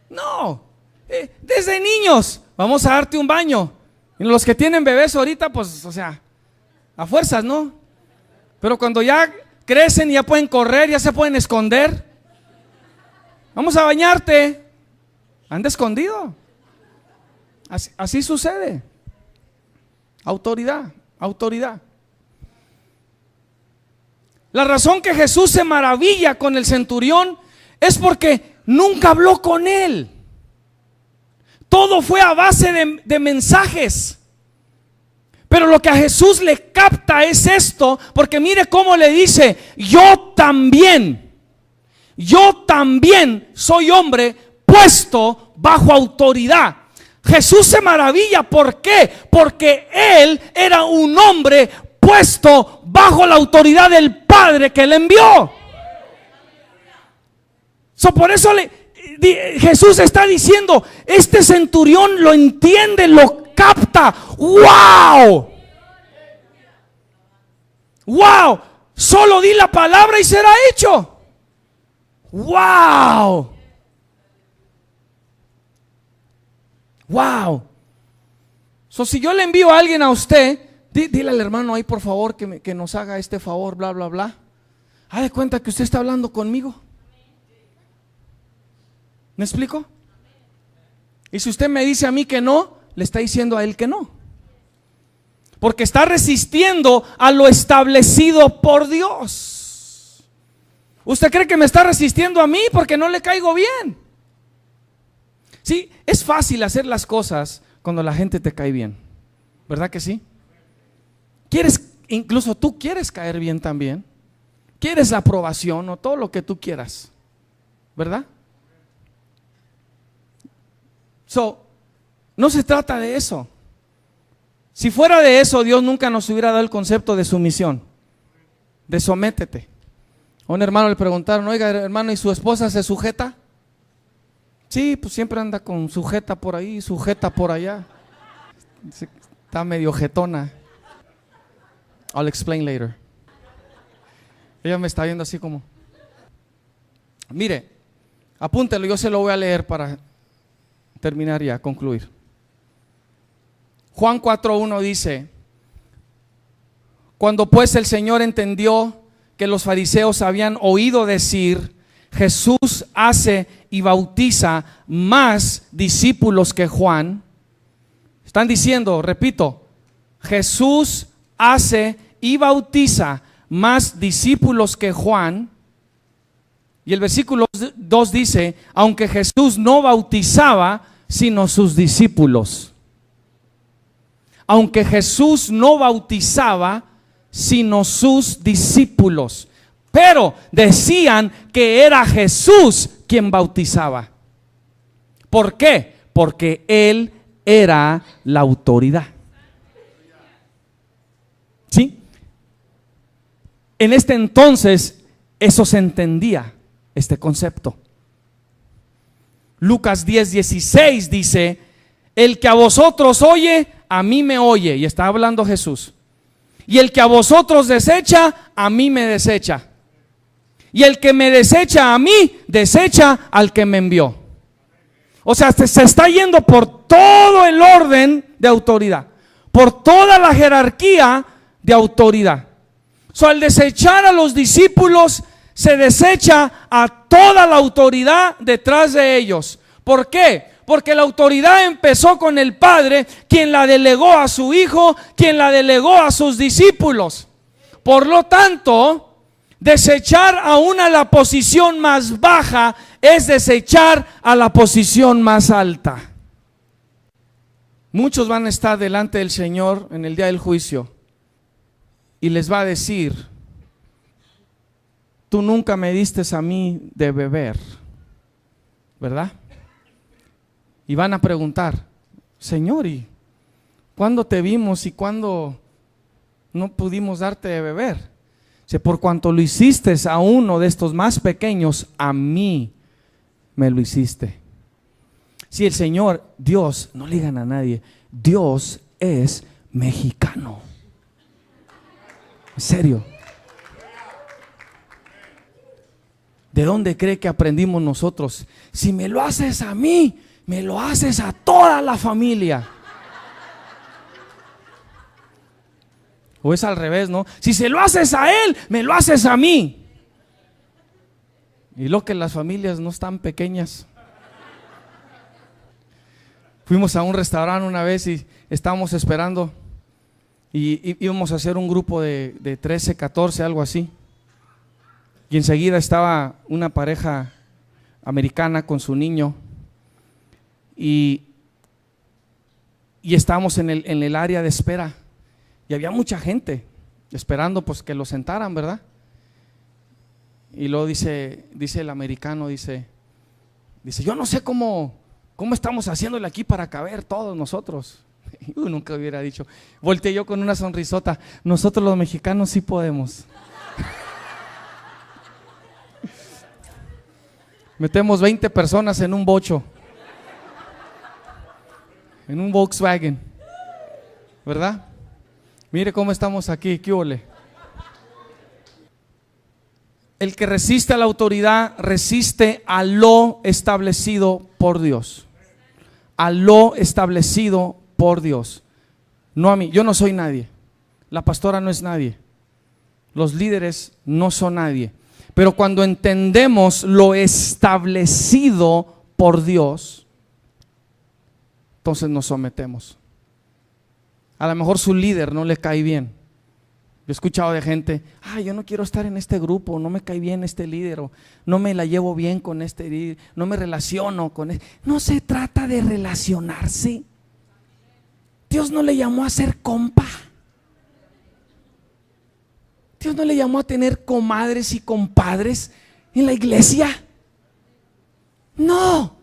No. Desde niños, vamos a darte un baño. Y los que tienen bebés ahorita, pues, o sea, a fuerzas, ¿no? Pero cuando ya crecen y ya pueden correr, ya se pueden esconder. Vamos a bañarte. Anda escondido. Así sucede. Autoridad, autoridad. La razón que Jesús se maravilla con el centurión es porque nunca habló con él. Todo fue a base de mensajes. Pero lo que a Jesús le capta es esto, porque mire cómo le dice: yo también soy hombre puesto bajo autoridad. Jesús se maravilla, ¿por qué? Porque él era un hombre puesto bajo la autoridad del Padre que le envió. Por eso Jesús está diciendo, este centurión lo entiende, lo capta. ¡Wow! ¡Wow! Solo di la palabra y será hecho. ¡Wow! ¡Wow! Si yo le envío a alguien a usted, dile al hermano ahí por favor que nos haga este favor, bla, bla, bla. Haz de cuenta que usted está hablando conmigo. ¿Me explico? Y si usted me dice a mí que no, le está diciendo a él que no. Porque está resistiendo a lo establecido por Dios. ¿Usted cree que me está resistiendo a mí porque no le caigo bien? Sí, es fácil hacer las cosas cuando la gente te cae bien. ¿Verdad que sí? Incluso tú quieres caer bien también. Quieres la aprobación o todo lo que tú quieras. ¿Verdad? No se trata de eso. Si fuera de eso, Dios nunca nos hubiera dado el concepto de sumisión, de sométete. A un hermano le preguntaron, oiga hermano, ¿y su esposa se sujeta? Sí, pues siempre anda con sujeta por ahí, sujeta por allá. Está medio jetona. I'll explain later. Ella me está viendo así como. Mire, apúntelo, yo se lo voy a leer para terminar ya, concluir. Juan 4:1 dice: cuando pues el Señor entendió que los fariseos habían oído decir, Jesús hace y bautiza más discípulos que Juan. Están diciendo, repito, Jesús hace y bautiza más discípulos que Juan. Y el versículo 2 dice, aunque Jesús no bautizaba, sino sus discípulos. Aunque Jesús no bautizaba, sino sus discípulos. Pero decían que era Jesús quien bautizaba. ¿Por qué? Porque Él era la autoridad. ¿Sí? En este entonces eso se entendía, este concepto. Lucas 10:16 dice, el que a vosotros oye, a mí me oye. Y está hablando Jesús. Y el que a vosotros desecha, a mí me desecha. Y el que me desecha a mí, desecha al que me envió. O sea, se está yendo por todo el orden de autoridad, por toda la jerarquía de autoridad. Al desechar a los discípulos, se desecha a toda la autoridad detrás de ellos. ¿Por qué? Porque la autoridad empezó con el Padre, quien la delegó a su Hijo, quien la delegó a sus discípulos. Por lo tanto, desechar aún a la posición más baja es desechar a la posición más alta. Muchos van a estar delante del Señor en el día del juicio y les va a decir, tú nunca me diste a mí de beber, ¿verdad? Y van a preguntar, Señor, ¿y cuándo te vimos y cuándo no pudimos darte de beber? Dice, por cuanto lo hiciste a uno de estos más pequeños, a mí me lo hiciste. Si el Señor, Dios, no le digan a nadie, Dios es mexicano. En serio. ¿De dónde cree que aprendimos nosotros? Si me lo haces a mí, me lo haces a toda la familia. O es al revés, ¿no? Si se lo haces a él, me lo haces a mí. Y lo que las familias no están pequeñas. Fuimos a un restaurante una vez y estábamos esperando y íbamos a hacer un grupo de 13, 14, algo así. Y enseguida estaba una pareja americana con su niño y estábamos en el área de espera y había mucha gente esperando pues que lo sentaran, ¿verdad? Y luego dice el americano, dice, yo no sé cómo estamos haciéndole aquí para caber todos nosotros. Nunca hubiera dicho. Volteé yo con una sonrisota, nosotros los mexicanos sí podemos. Metemos 20 personas en un bocho, en un Volkswagen, ¿verdad? Mire cómo estamos aquí, ¿qué ole? El que resiste a la autoridad resiste a lo establecido por Dios. A lo establecido por Dios. No a mí, yo no soy nadie. La pastora no es nadie. Los líderes no son nadie. Pero cuando entendemos lo establecido por Dios, entonces nos sometemos. A lo mejor su líder no le cae bien. Yo he escuchado de gente, yo no quiero estar en este grupo, no me cae bien este líder, o no me la llevo bien con este líder, no me relaciono con él. No se trata de relacionarse. Dios no le llamó a ser compa. Dios no le llamó a tener comadres y compadres en la iglesia. No.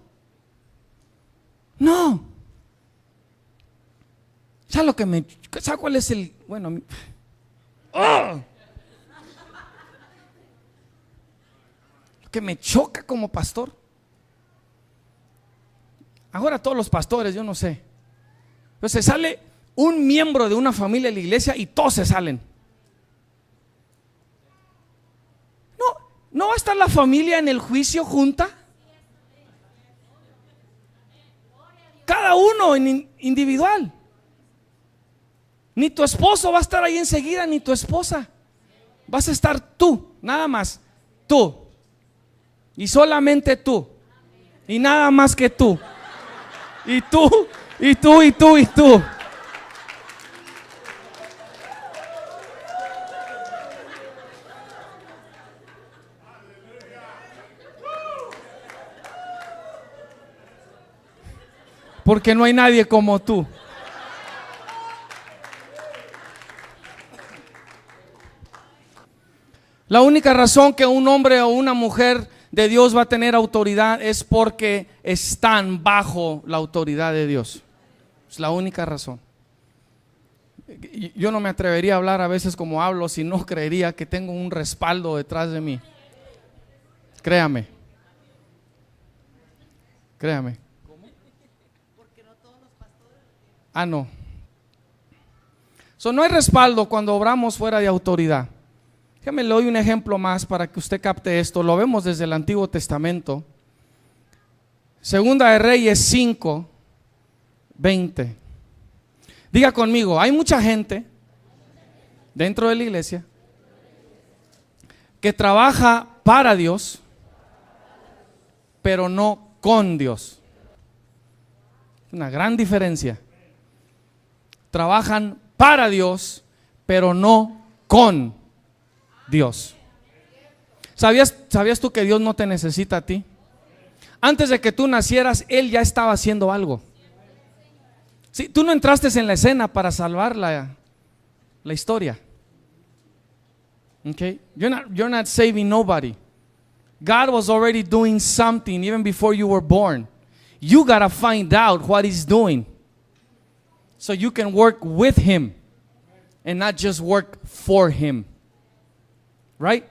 ¿Sabes cuál es el? Bueno, lo que me choca como pastor. Ahora todos los pastores, yo no sé. Pero se sale un miembro de una familia de la iglesia y todos se salen. ¿No va a estar la familia en el juicio junta? Cada uno individual. Ni tu esposo va a estar ahí enseguida, ni tu esposa. Vas a estar tú, nada más, tú. Y solamente tú. Y nada más que tú. Y tú, y tú, y tú, y tú. Porque no hay nadie como tú. La única razón que un hombre o una mujer de Dios va a tener autoridad es porque están bajo la autoridad de Dios. Es la única razón. Yo no me atrevería a hablar a veces como hablo si no creería que tengo un respaldo detrás de mí. Créame. No. No hay respaldo cuando obramos fuera de autoridad. Déjame le doy un ejemplo más para que usted capte esto. Lo vemos desde el Antiguo Testamento. Segunda de Reyes 5, 20. Diga conmigo, hay mucha gente dentro de la iglesia que trabaja para Dios, pero no con Dios. Una gran diferencia. Trabajan para Dios, pero no con Dios. ¿Sabías tú que Dios no te necesita a ti? Antes de que tú nacieras, Él ya estaba haciendo algo. Sí, tú no entraste en la escena para salvar la historia. Okay? You're not saving nobody. God was already doing something even before you were born. You got to find out what He's doing so you can work with Him and not just work for Him. Right?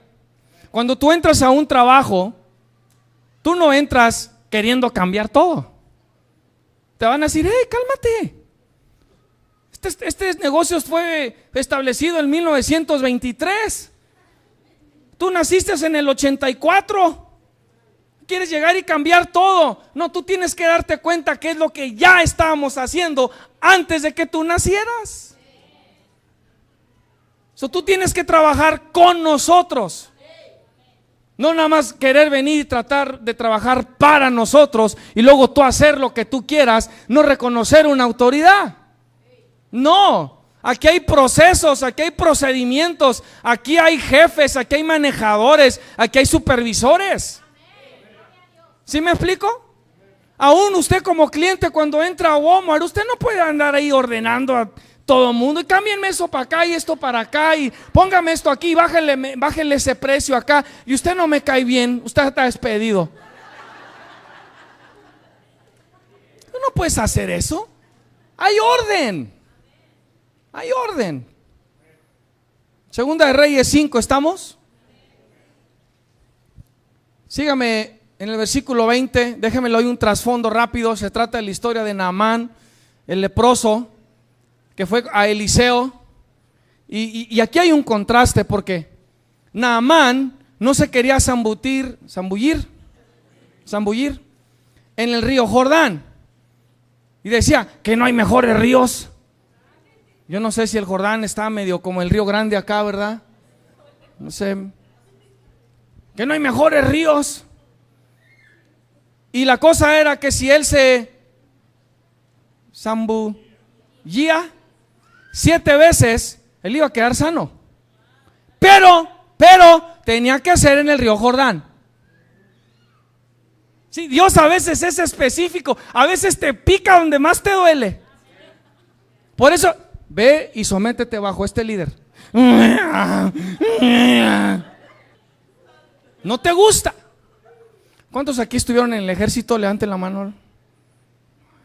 Cuando tú entras a un trabajo, tú no entras queriendo cambiar todo. Te van a decir, hey, cálmate. Este negocio fue establecido en 1923. Tú naciste en el 84. Quieres llegar y cambiar todo. No, tú tienes que darte cuenta qué es lo que ya estábamos haciendo antes de que tú nacieras. Tú tienes que trabajar con nosotros. No nada más querer venir y tratar de trabajar para nosotros y luego tú hacer lo que tú quieras, no reconocer una autoridad. No, aquí hay procesos, aquí hay procedimientos, aquí hay jefes, aquí hay manejadores, aquí hay supervisores. ¿Sí me explico? Aún usted como cliente cuando entra a Walmart, usted no puede andar ahí ordenando a todo el mundo y cámbienme eso para acá y esto para acá y póngame esto aquí, bájele ese precio acá y usted no me cae bien, usted está despedido. Tú no puedes hacer eso. Hay orden. Hay orden. Segunda de Reyes 5, ¿estamos? Sígame en el versículo 20, déjemelo ahí un trasfondo rápido. Se trata de la historia de Naamán, el leproso, que fue a Eliseo. Y aquí hay un contraste porque Naamán no se quería zambullir en el río Jordán. Y decía que no hay mejores ríos. Yo no sé si el Jordán está medio como el Río Grande acá, ¿verdad? No sé. Que no hay mejores ríos. Y la cosa era que si él se zambullía 7 veces, él iba a quedar sano. Pero tenía que ser en el río Jordán. Sí, Dios a veces es específico, a veces te pica donde más te duele. Por eso, ve y sométete bajo este líder. ¿No te gusta? ¿Cuántos aquí estuvieron en el ejército? Levanten la mano.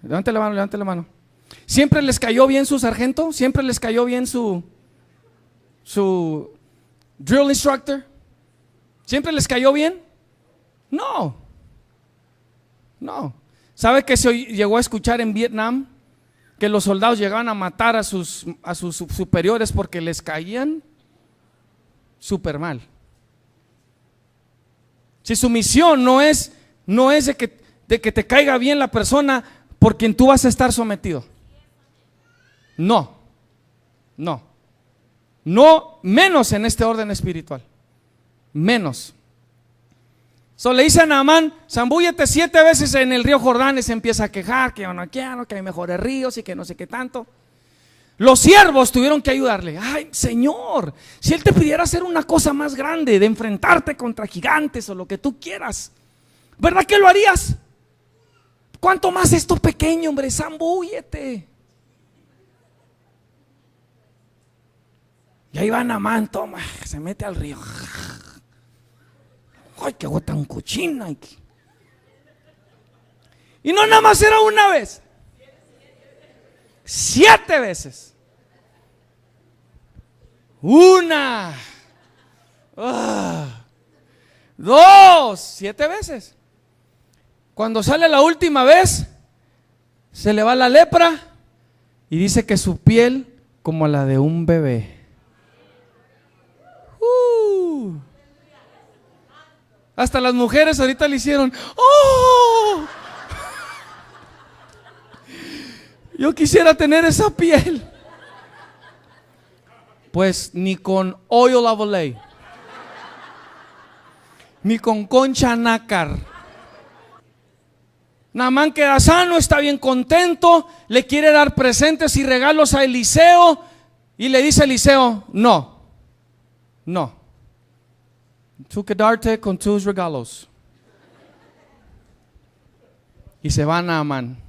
Levanten la mano, levanten la mano. ¿Siempre les cayó bien su sargento? ¿Siempre les cayó bien su drill instructor? ¿Siempre les cayó bien? No. ¿Sabe que se llegó a escuchar en Vietnam? Que los soldados llegaban a matar a sus superiores porque les caían súper mal. Si su misión no es de que te caiga bien la persona por quien tú vas a estar sometido. No, menos en este orden espiritual. Menos. Le dice a Naamán, zambúllete 7 veces en el río Jordán, y se empieza a quejar que yo no quiero, que hay mejores ríos y que no sé qué tanto. Los siervos tuvieron que ayudarle. Ay, Señor, si Él te pidiera hacer una cosa más grande, de enfrentarte contra gigantes o lo que tú quieras, ¿verdad que lo harías? ¿Cuánto más esto pequeño, hombre? Zambúllete. Y ahí va Naamán, toma, se mete al río. Ay, qué agua tan cochina. Y no nada más era una vez, 7 veces. 1, 2, 7 veces. Cuando sale la última vez, se le va la lepra y dice que su piel como la de un bebé. Hasta las mujeres ahorita le hicieron, ¡oh! Yo quisiera tener esa piel. Pues ni con oil of Olay, ni con concha nácar. Naamán queda sano, está bien contento, le quiere dar presentes y regalos a Eliseo y le dice a Eliseo, no. Tu quedarte con tus regalos. Y se va Naamán.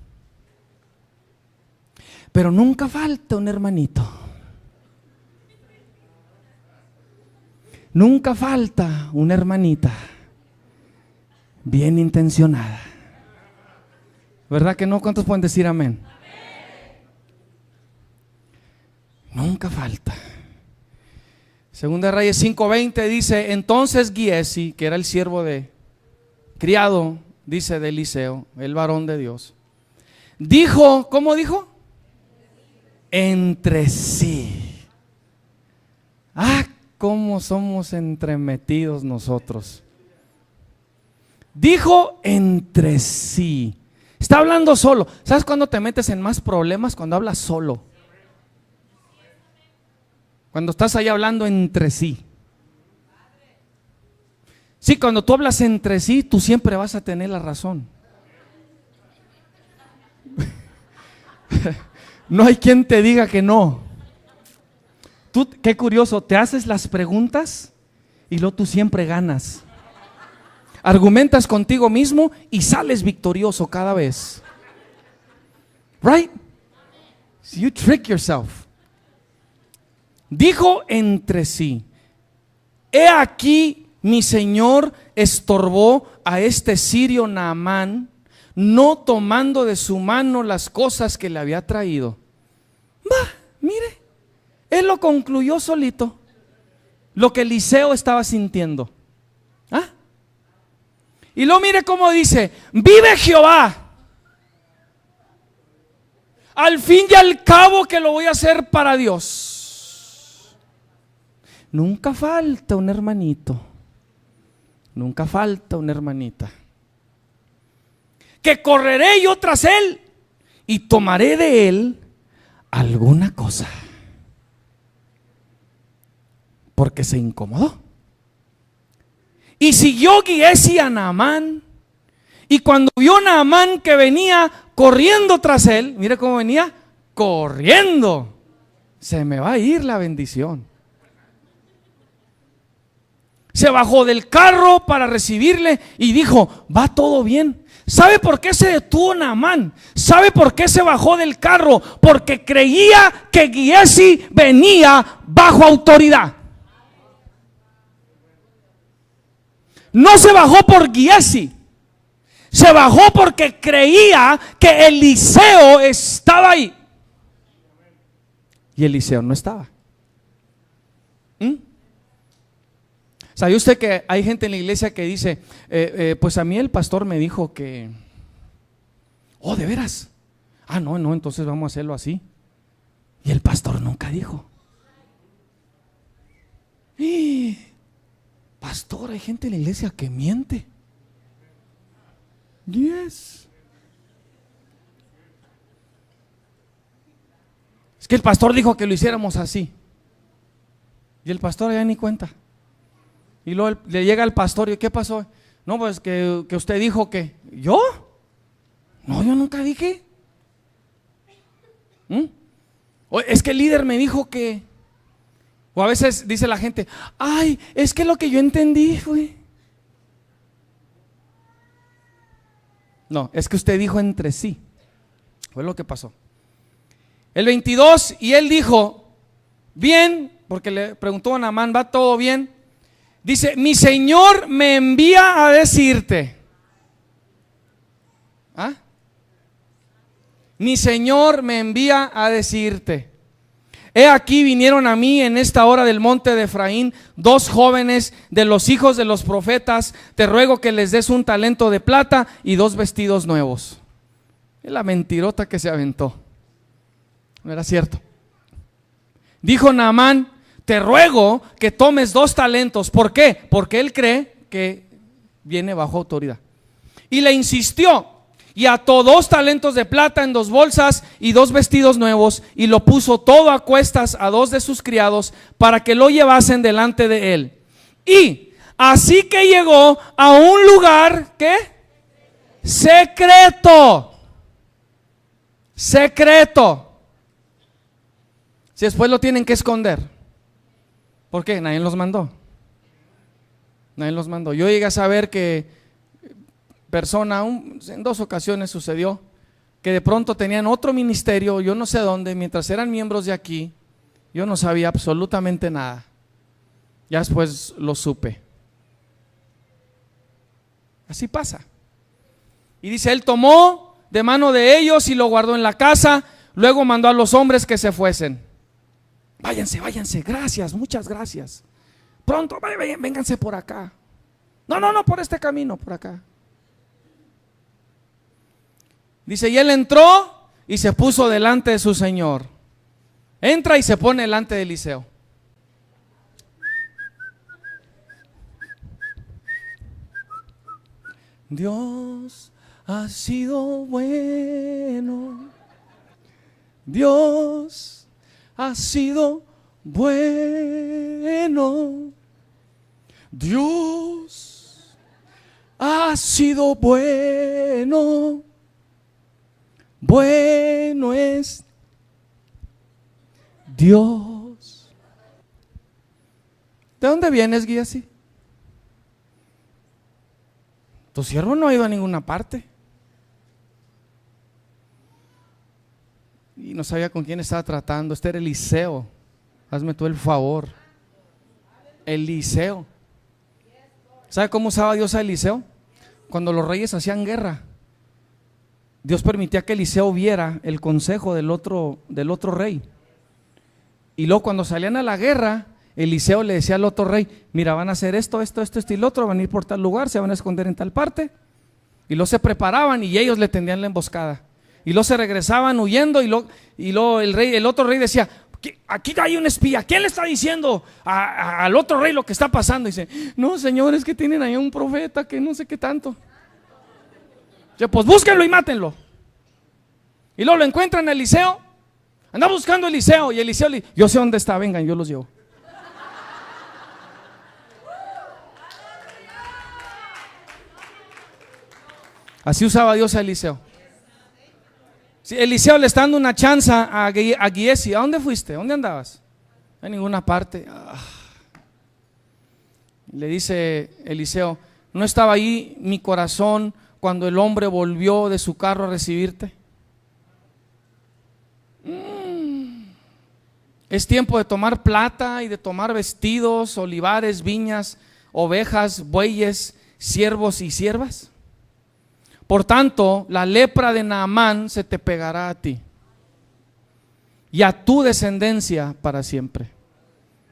Pero nunca falta un hermanito. Nunca falta una hermanita bien intencionada. ¿Verdad que no? ¿Cuántos pueden decir amén? Nunca falta. Segunda de Reyes 5:20 dice: entonces Giesi, que era el siervo criado, dice, de Eliseo, el varón de Dios, dijo, ¿cómo dijo? Entre sí. Ah, cómo somos entremetidos nosotros. Dijo entre sí. Está hablando solo. ¿Sabes cuándo te metes en más problemas? Cuando hablas solo. Cuando estás ahí hablando entre sí. Sí, cuando tú hablas entre sí, tú siempre vas a tener la razón. No hay quien te diga que no. Tú, qué curioso, te haces las preguntas y luego tú siempre ganas. Argumentas contigo mismo y sales victorioso cada vez. Right? So you trick yourself. Dijo entre sí: he aquí mi señor estorbó a este sirio Naamán, no tomando de su mano las cosas que le había traído. Mire, él lo concluyó solito, lo que Eliseo estaba sintiendo. ¿Ah? Y luego mire cómo dice: vive Jehová, al fin y al cabo que lo voy a hacer para Dios. Nunca falta un hermanito, nunca falta una hermanita, que correré yo tras él y tomaré de él alguna cosa, porque se incomodó. Y siguió Giesi a Naamán, y cuando vio Naamán que venía corriendo tras él, mire cómo venía, corriendo, se me va a ir la bendición. Se bajó del carro para recibirle y dijo: va todo bien. ¿Sabe por qué se detuvo Naamán? ¿Sabe por qué se bajó del carro? Porque creía que Giesi venía bajo autoridad. No se bajó por Giesi, se bajó porque creía que Eliseo estaba ahí. Y Eliseo no estaba. ¿Sabe usted que hay gente en la iglesia que dice: pues a mí el pastor me dijo que... Oh, ¿de veras? Ah, no, entonces vamos a hacerlo así. Y el pastor nunca dijo. Pastor, hay gente en la iglesia que miente. Yes. Es que el pastor dijo que lo hiciéramos así. Y el pastor ya ni cuenta. Y luego le llega al pastor y ¿qué pasó? No, pues que usted dijo que... ¿Yo? No, yo nunca dije. Es que el líder me dijo que... O a veces dice la gente: ay, es que lo que yo entendí fue... No, es que usted dijo entre sí. Fue lo que pasó. El 22, y él dijo: bien, porque le preguntó a Naamán: ¿va todo bien? Dice: mi señor me envía a decirte. ¿Ah? Mi señor me envía a decirte: he aquí vinieron a mí en esta hora del monte de Efraín 2 jóvenes de los hijos de los profetas. Te ruego que les des un talento de plata y 2 vestidos nuevos. Es la mentirota que se aventó. No era cierto. Dijo Naamán: te ruego que tomes 2 talentos. ¿Por qué? Porque él cree que viene bajo autoridad. Y le insistió, y ató 2 talentos de plata en 2 bolsas y 2 vestidos nuevos, y lo puso todo a cuestas a 2 de sus criados para que lo llevasen delante de él. Y así que llegó a un lugar, ¿qué? Secreto. Secreto. Si después lo tienen que esconder. ¿Por qué? Nadie los mandó. Nadie los mandó. Yo llegué a saber que en 2 ocasiones sucedió que de pronto tenían otro ministerio, yo no sé dónde, mientras eran miembros de aquí, yo no sabía absolutamente nada. Ya después lo supe. Así pasa. Y dice, él tomó de mano de ellos y lo guardó en la casa. Luego mandó a los hombres que se fuesen. Váyanse, váyanse, gracias, muchas gracias. Pronto, vénganse por acá. No, por este camino, por acá. Dice, y él entró y se puso delante de su señor. Entra y se pone delante de Eliseo. Dios ha sido bueno. Dios ha sido bueno. Dios ha sido bueno. Bueno es Dios. ¿De dónde vienes, Guíasi? Tu siervo no ha ido a ninguna parte. Y no sabía con quién estaba tratando. Este era Eliseo. Hazme tú el favor. Eliseo. ¿Sabe cómo usaba Dios a Eliseo? Cuando los reyes hacían guerra, Dios permitía que Eliseo viera el consejo del otro rey. Y luego cuando salían a la guerra, Eliseo le decía al otro rey, mira, van a hacer esto y lo otro, van a ir por tal lugar, se van a esconder en tal parte. Y luego se preparaban y ellos le tendían la emboscada. Y luego se regresaban huyendo y luego el otro rey decía, aquí hay un espía, ¿quién le está diciendo al otro rey lo que está pasando? Y dice, no, señor, es que tienen ahí un profeta que no sé qué tanto. Dice, pues búsquenlo y mátenlo. Y luego lo encuentran a Eliseo. Anda buscando a Eliseo. Y Eliseo le dice, yo sé dónde está, vengan, yo los llevo. Así usaba Dios a Eliseo. Si Eliseo le está dando una chanza a Giesi. ¿A dónde fuiste? ¿Dónde andabas? En ninguna parte. Le dice Eliseo, ¿no estaba ahí mi corazón cuando el hombre volvió de su carro a recibirte? Es tiempo de tomar plata y de tomar vestidos, olivares, viñas, ovejas, bueyes, siervos y siervas. Por tanto, la lepra de Naamán se te pegará a ti y a tu descendencia para siempre.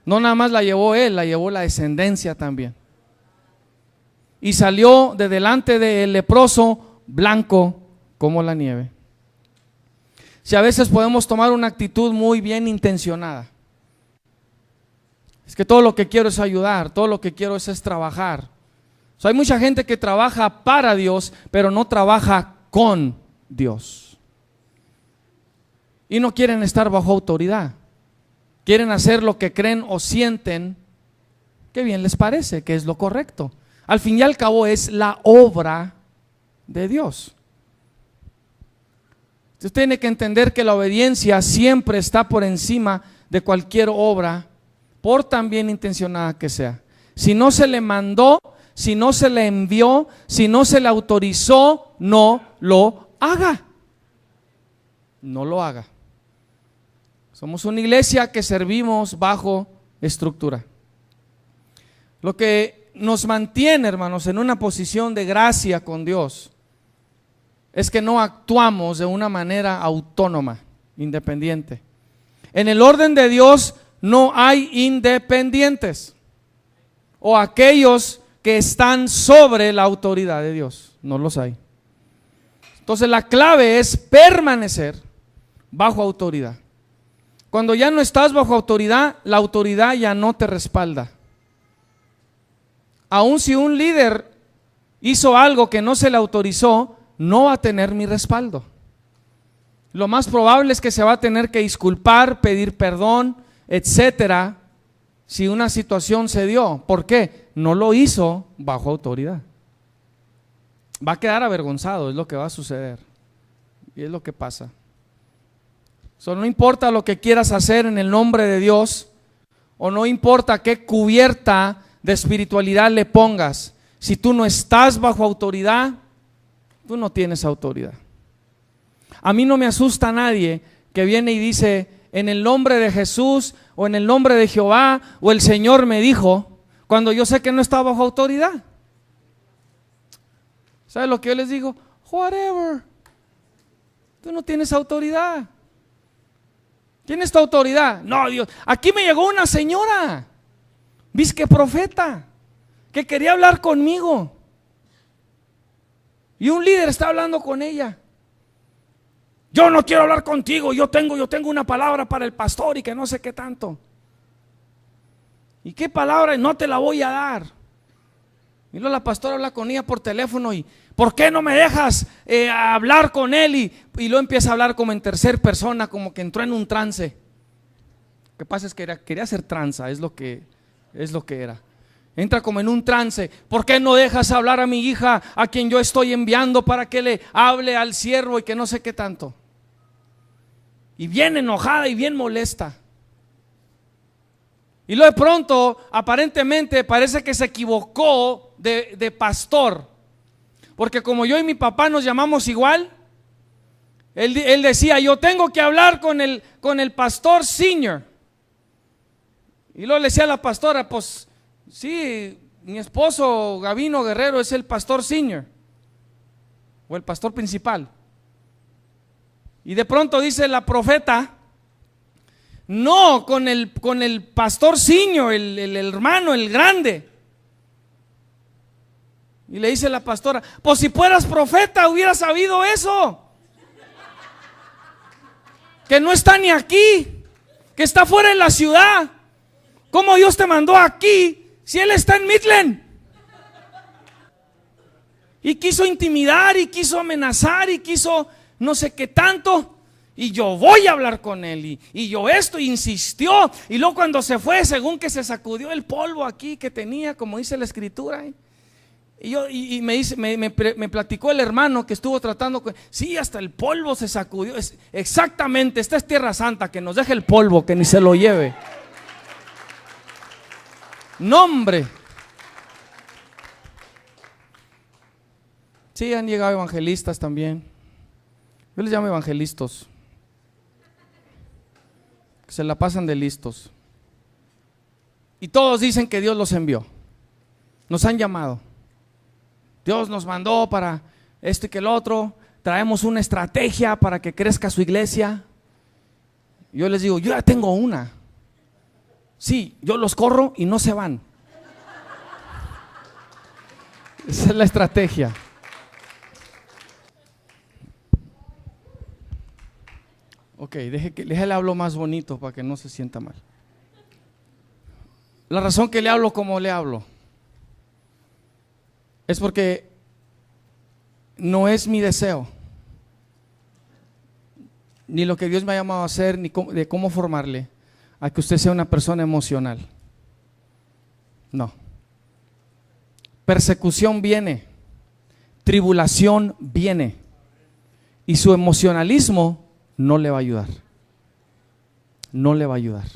No nada más la llevó él, la llevó la descendencia también. Y salió de delante del leproso blanco como la nieve. Si a veces podemos tomar una actitud muy bien intencionada, es que todo lo que quiero es ayudar, todo lo que quiero es trabajar. O sea, hay mucha gente que trabaja para Dios, pero no trabaja con Dios. Y no quieren estar bajo autoridad. Quieren hacer lo que creen o sienten que bien les parece, que es lo correcto. Al fin y al cabo es la obra de Dios. Usted tiene que entender que la obediencia siempre está por encima de cualquier obra, por tan bien intencionada que sea. Si no se le mandó, si no se le envió, si no se le autorizó, no lo haga. No lo haga. Somos una iglesia que servimos bajo estructura. Lo que nos mantiene, hermanos, en una posición de gracia con Dios es que no actuamos de una manera autónoma, independiente. En el orden de Dios no hay independientes o aquellos que están sobre la autoridad de Dios. No los hay. Entonces la clave es permanecer bajo autoridad. Cuando ya no estás bajo autoridad, la autoridad ya no te respalda. Aun si un líder hizo algo que no se le autorizó, no va a tener mi respaldo. Lo más probable es que se va a tener que disculpar, pedir perdón, etcétera, si una situación se dio. ¿Por qué? No lo hizo bajo autoridad. Va a quedar avergonzado, es lo que va a suceder. Y es lo que pasa. No importa lo que quieras hacer en el nombre de Dios, o no importa qué cubierta de espiritualidad le pongas, si tú no estás bajo autoridad, tú no tienes autoridad. A mí no me asusta a nadie que viene y dice, en el nombre de Jesús o en el nombre de Jehová o el Señor me dijo, cuando yo sé que no está bajo autoridad. ¿Sabes lo que yo les digo? Whatever. Tú no tienes autoridad. ¿Quién es tu autoridad? No, Dios. Aquí me llegó una señora, visque profeta, que quería hablar conmigo. Y un líder está hablando con ella. Yo no quiero hablar contigo, yo tengo una palabra para el pastor y que no sé qué tanto. ¿Y qué palabra? No te la voy a dar. Y luego la pastora habla con ella por teléfono y ¿por qué no me dejas hablar con él? Y luego empieza a hablar como en tercera persona, como que entró en un trance. Lo que pasa es que quería hacer tranza, es lo que era. Entra como en un trance. ¿Por qué no dejas hablar a mi hija, a quien yo estoy enviando para que le hable al siervo y que no sé qué tanto? Y bien enojada y bien molesta. Y luego de pronto, aparentemente, parece que se equivocó de pastor. Porque como yo y mi papá nos llamamos igual, él decía, yo tengo que hablar con el pastor senior. Y luego le decía a la pastora, pues sí, mi esposo Gavino Guerrero es el pastor senior o el pastor principal. Y de pronto dice la profeta, no, con el pastor senior, el hermano, el grande. Y le dice la pastora, pues si fueras profeta hubieras sabido eso, que no está ni aquí, que está fuera de la ciudad. ¿Cómo Dios te mandó aquí si él está en Midland? Y quiso intimidar y quiso amenazar y quiso no sé qué tanto. Y yo voy a hablar con él y yo esto, insistió. Y luego cuando se fue, según que se sacudió el polvo aquí que tenía, como dice la escritura. Y me platicó el hermano que estuvo tratando con, sí, hasta el polvo se sacudió. Exactamente, esta es Tierra Santa, que nos deje el polvo, que ni se lo lleve. Nombre. Sí, han llegado evangelistas también. Yo les llamo evangelistas. Se la pasan de listos. Y todos dicen que Dios los envió. Nos han llamado. Dios nos mandó para esto y que el otro. Traemos una estrategia para que crezca su iglesia. Yo les digo, yo ya tengo una. Sí, yo los corro y no se van. Esa es la estrategia. Ok, déjale hablo más bonito para que no se sienta mal. La razón que le hablo como le hablo es porque no es mi deseo, ni lo que Dios me ha llamado a hacer, ni de cómo formarle a que usted sea una persona emocional. No. Persecución viene, tribulación viene, y su emocionalismo no le va a ayudar. No le va a ayudar.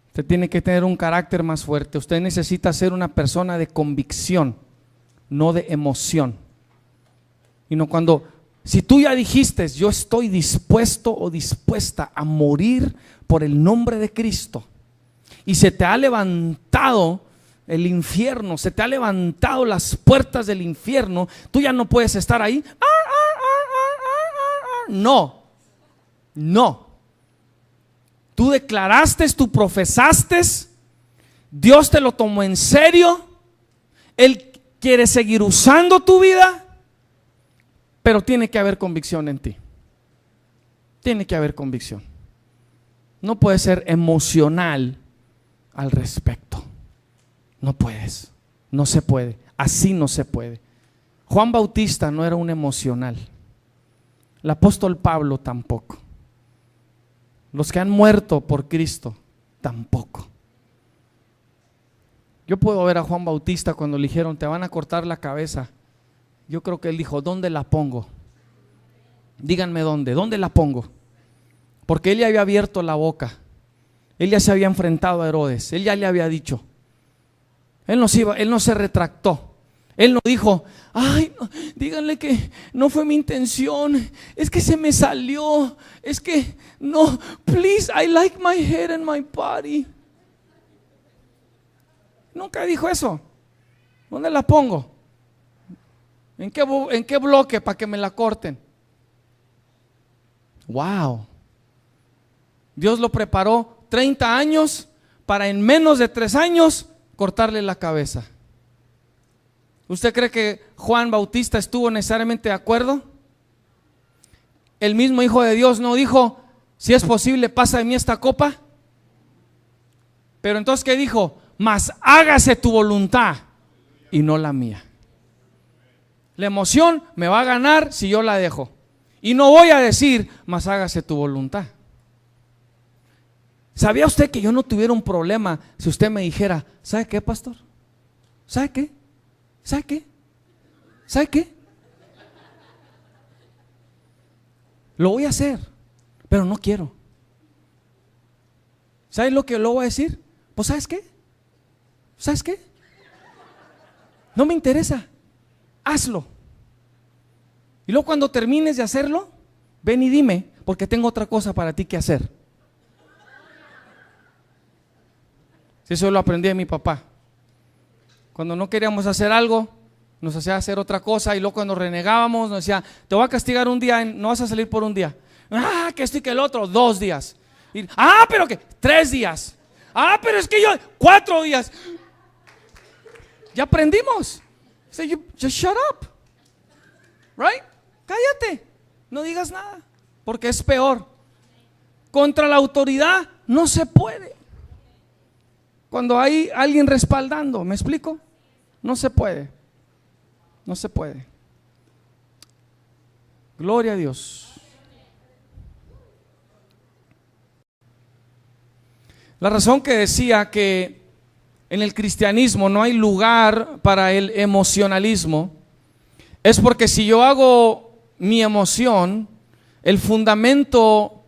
Usted tiene que tener un carácter más fuerte. Usted necesita ser una persona de convicción, no de emoción. Y no cuando, si tú ya dijiste, yo estoy dispuesto o dispuesta a morir por el nombre de Cristo, y se te ha levantado el infierno, se te ha levantado las puertas del infierno, tú ya no puedes estar ahí. No. No, tú declaraste, tú profesaste, Dios te lo tomó en serio, Él quiere seguir usando tu vida, pero tiene que haber convicción en ti. Tiene que haber convicción. No puedes ser emocional al respecto. No puedes, no se puede, así no se puede. Juan Bautista no era un emocional, el apóstol Pablo tampoco. Los que han muerto por Cristo, tampoco. Yo puedo ver a Juan Bautista cuando le dijeron, te van a cortar la cabeza. Yo creo que él dijo, ¿dónde la pongo? Díganme dónde la pongo. Porque él ya había abierto la boca. Él ya se había enfrentado a Herodes. Él ya le había dicho. Él no se retractó. Él no dijo, ay, no, díganle que no fue mi intención, es que se me salió, es que no, please, I like my head and my body. Nunca dijo eso. ¿Dónde la pongo? ¿En qué bloque para que me la corten? Wow. Dios lo preparó 30 años para en menos de 3 años cortarle la cabeza. ¿Usted cree que Juan Bautista estuvo necesariamente de acuerdo? El mismo Hijo de Dios no dijo, si es posible, pasa de mí esta copa. Pero entonces, ¿qué dijo? Mas hágase tu voluntad y no la mía. La emoción me va a ganar si yo la dejo. Y no voy a decir, mas hágase tu voluntad. ¿Sabía usted que yo no tuviera un problema si usted me dijera, ¿sabe qué, pastor? ¿Sabe qué? ¿Sabe qué? ¿Sabe qué? Lo voy a hacer, pero no quiero. ¿Sabes lo que lo voy a decir? Pues ¿sabes qué? ¿Sabes qué? No me interesa. Hazlo. Y luego cuando termines de hacerlo, ven y dime, porque tengo otra cosa para ti que hacer. Eso lo aprendí de mi papá. Cuando no queríamos hacer algo, nos hacía hacer otra cosa, y luego cuando renegábamos nos decía, te voy a castigar un día, no vas a salir por un día. Ah, que esto y que el otro, 2 días. Y, pero que 3 días. Pero es que yo 4 días. Ya aprendimos. So just shut up. Right? Cállate. No digas nada, porque es peor. Contra la autoridad no se puede. Cuando hay alguien respaldando, ¿me explico? No se puede. No se puede. Gloria a Dios. La razón que decía que en el cristianismo no hay lugar para el emocionalismo es porque si yo hago mi emoción el fundamento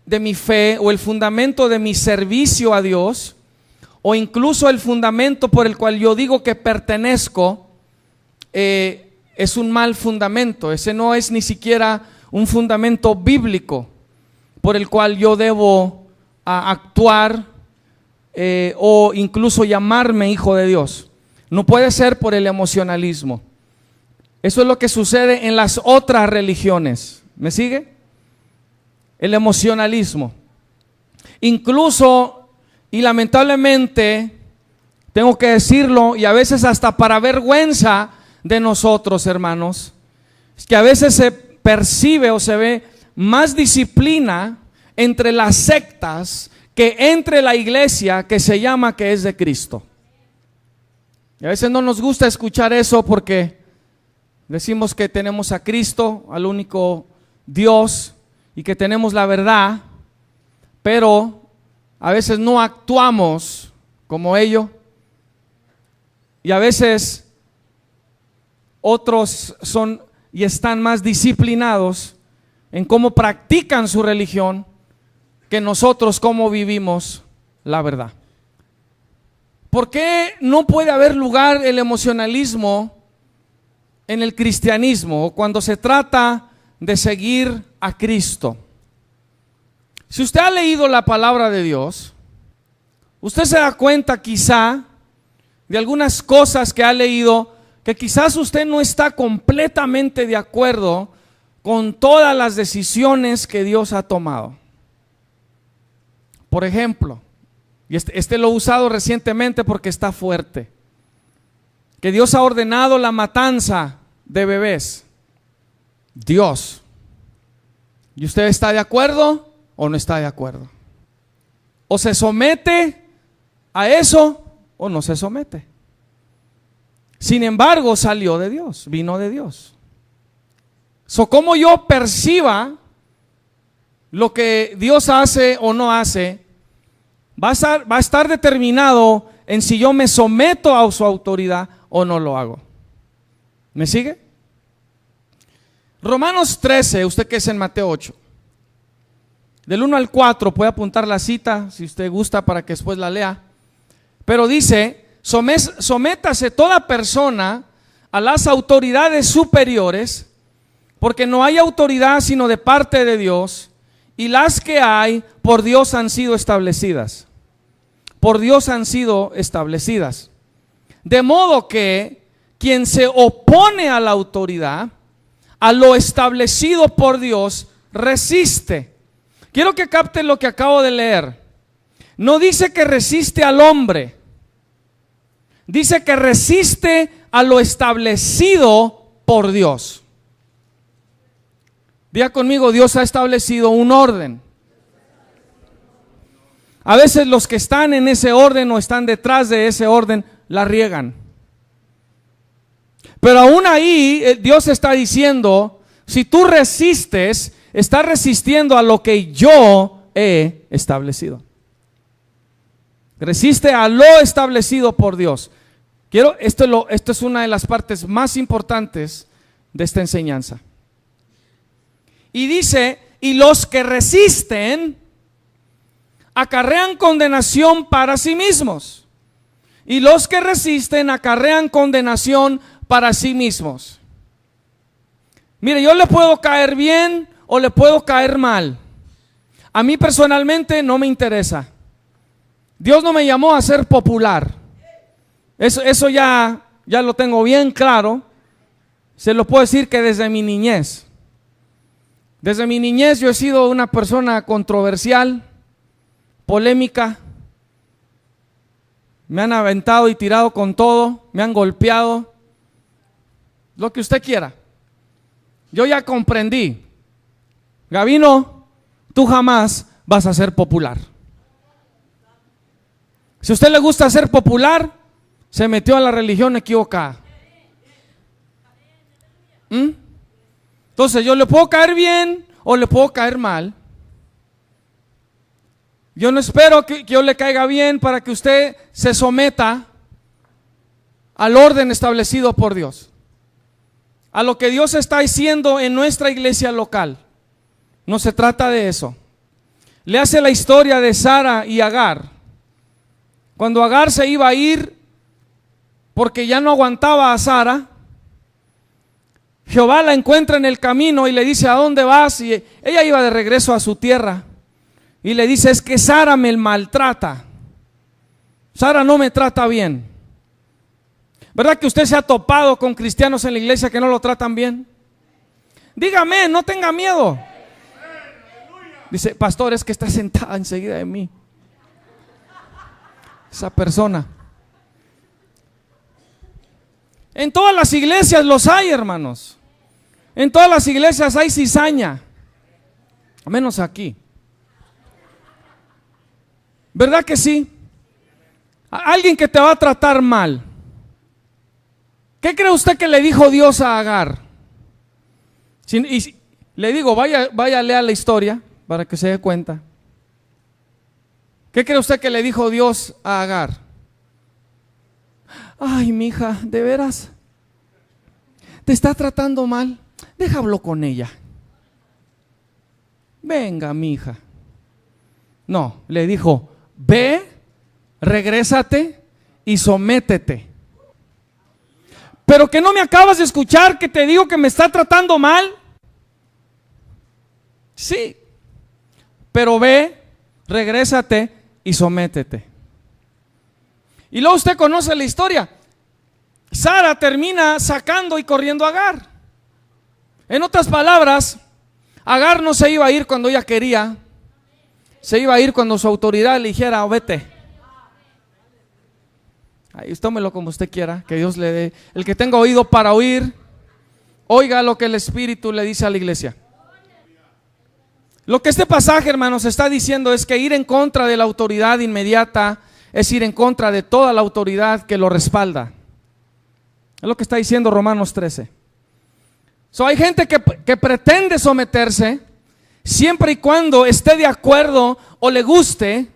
de mi fe o el fundamento de mi servicio a Dios, o incluso el fundamento por el cual yo digo que pertenezco, es un mal fundamento. Ese no es ni siquiera un fundamento bíblico por el cual yo debo actuar o incluso llamarme hijo de Dios. No puede ser por el emocionalismo. Eso es lo que sucede en las otras religiones. ¿Me sigue? El emocionalismo. Incluso, y lamentablemente, tengo que decirlo, y a veces hasta para vergüenza de nosotros, hermanos, es que a veces se percibe o se ve más disciplina entre las sectas que entre la iglesia que se llama que es de Cristo. Y a veces no nos gusta escuchar eso porque decimos que tenemos a Cristo, al único Dios, y que tenemos la verdad, pero a veces no actuamos como ellos, y a veces otros son y están más disciplinados en cómo practican su religión que nosotros cómo vivimos la verdad. ¿Por qué no puede haber lugar el emocionalismo en el cristianismo cuando se trata de seguir a Cristo? Si usted ha leído la palabra de Dios, usted se da cuenta quizá de algunas cosas que ha leído que quizás usted no está completamente de acuerdo con todas las decisiones que Dios ha tomado. Por ejemplo, y este lo he usado recientemente porque está fuerte, que Dios ha ordenado la matanza de bebés. Dios. ¿Y usted está de acuerdo o no está de acuerdo? ¿O se somete a eso o no se somete? Sin embargo, salió de Dios, vino de Dios. Como yo perciba lo que Dios hace o no hace, va a estar determinado en si yo me someto a su autoridad o no lo hago. ¿Me sigue? Romanos 13, usted que es en Mateo 8, del 1 al 4, puede apuntar la cita si usted gusta para que después la lea. Pero dice, sométase toda persona a las autoridades superiores, porque no hay autoridad sino de parte de Dios, y las que hay por Dios han sido establecidas. Por Dios han sido establecidas. De modo que quien se opone a la autoridad, a lo establecido por Dios, resiste. Quiero que capten lo que acabo de leer. No dice que resiste al hombre, dice que resiste a lo establecido por Dios. Diga conmigo, Dios ha establecido un orden. A veces los que están en ese orden o están detrás de ese orden la riegan. Pero aún ahí Dios está diciendo, si tú resistes, estás resistiendo a lo que yo he establecido. Resiste a lo establecido por Dios. Esto es una de las partes más importantes de esta enseñanza. Y dice, y los que resisten acarrean condenación para sí mismos. Y los que resisten acarrean condenación para sí mismos. Mire, yo le puedo caer bien o le puedo caer mal. A mí personalmente no me interesa. Dios no me llamó a ser popular. Eso ya lo tengo bien claro. Se lo puedo decir que desde mi niñez. Desde mi niñez yo he sido una persona controversial, polémica. Me han aventado y tirado con todo, me han golpeado, lo que usted quiera. Yo ya comprendí, Gabino, tú jamás vas a ser popular. Si a usted le gusta ser popular, se metió a la religión equivocada. Entonces yo le puedo caer bien o le puedo caer mal. Yo no espero que yo le caiga bien para que usted se someta al orden establecido por Dios, a lo que Dios está haciendo en nuestra iglesia local. No se trata de eso. Le hace la historia de Sara y Agar. Cuando Agar se iba a ir porque ya no aguantaba a Sara, Jehová la encuentra en el camino y le dice, ¿a dónde vas? Y ella iba de regreso a su tierra. Y le dice, es que Sara me maltrata. Sara no me trata bien. ¿Verdad que usted se ha topado con cristianos en la iglesia que no lo tratan bien? Dígame, no tenga miedo. Dice, pastor, es que está sentada enseguida de mí esa persona. En todas las iglesias los hay, hermanos. En todas las iglesias hay cizaña, menos aquí. ¿Verdad que sí? Alguien que te va a tratar mal. ¿Qué cree usted que le dijo Dios a Agar? Y le digo, vaya a leer la historia para que se dé cuenta. ¿Qué cree usted que le dijo Dios a Agar? Ay, mija, ¿de veras? ¿Te está tratando mal? Déjalo con ella. Venga, mija. No, le dijo, ve, regrésate y sométete. Pero que no me acabas de escuchar que te digo que me está tratando mal. Sí, pero ve, regrésate y sométete. Y luego usted conoce la historia. Sara termina sacando y corriendo a Agar. En otras palabras, Agar no se iba a ir cuando ella quería. Se iba a ir cuando su autoridad le dijera, oh, vete. Ahí, tómelo como usted quiera, que Dios le dé. El que tenga oído para oír, oiga lo que el Espíritu le dice a la iglesia. Lo que este pasaje, hermanos, está diciendo es que ir en contra de la autoridad inmediata es ir en contra de toda la autoridad que lo respalda. Es lo que está diciendo Romanos 13. Hay gente que pretende someterse siempre y cuando esté de acuerdo o le guste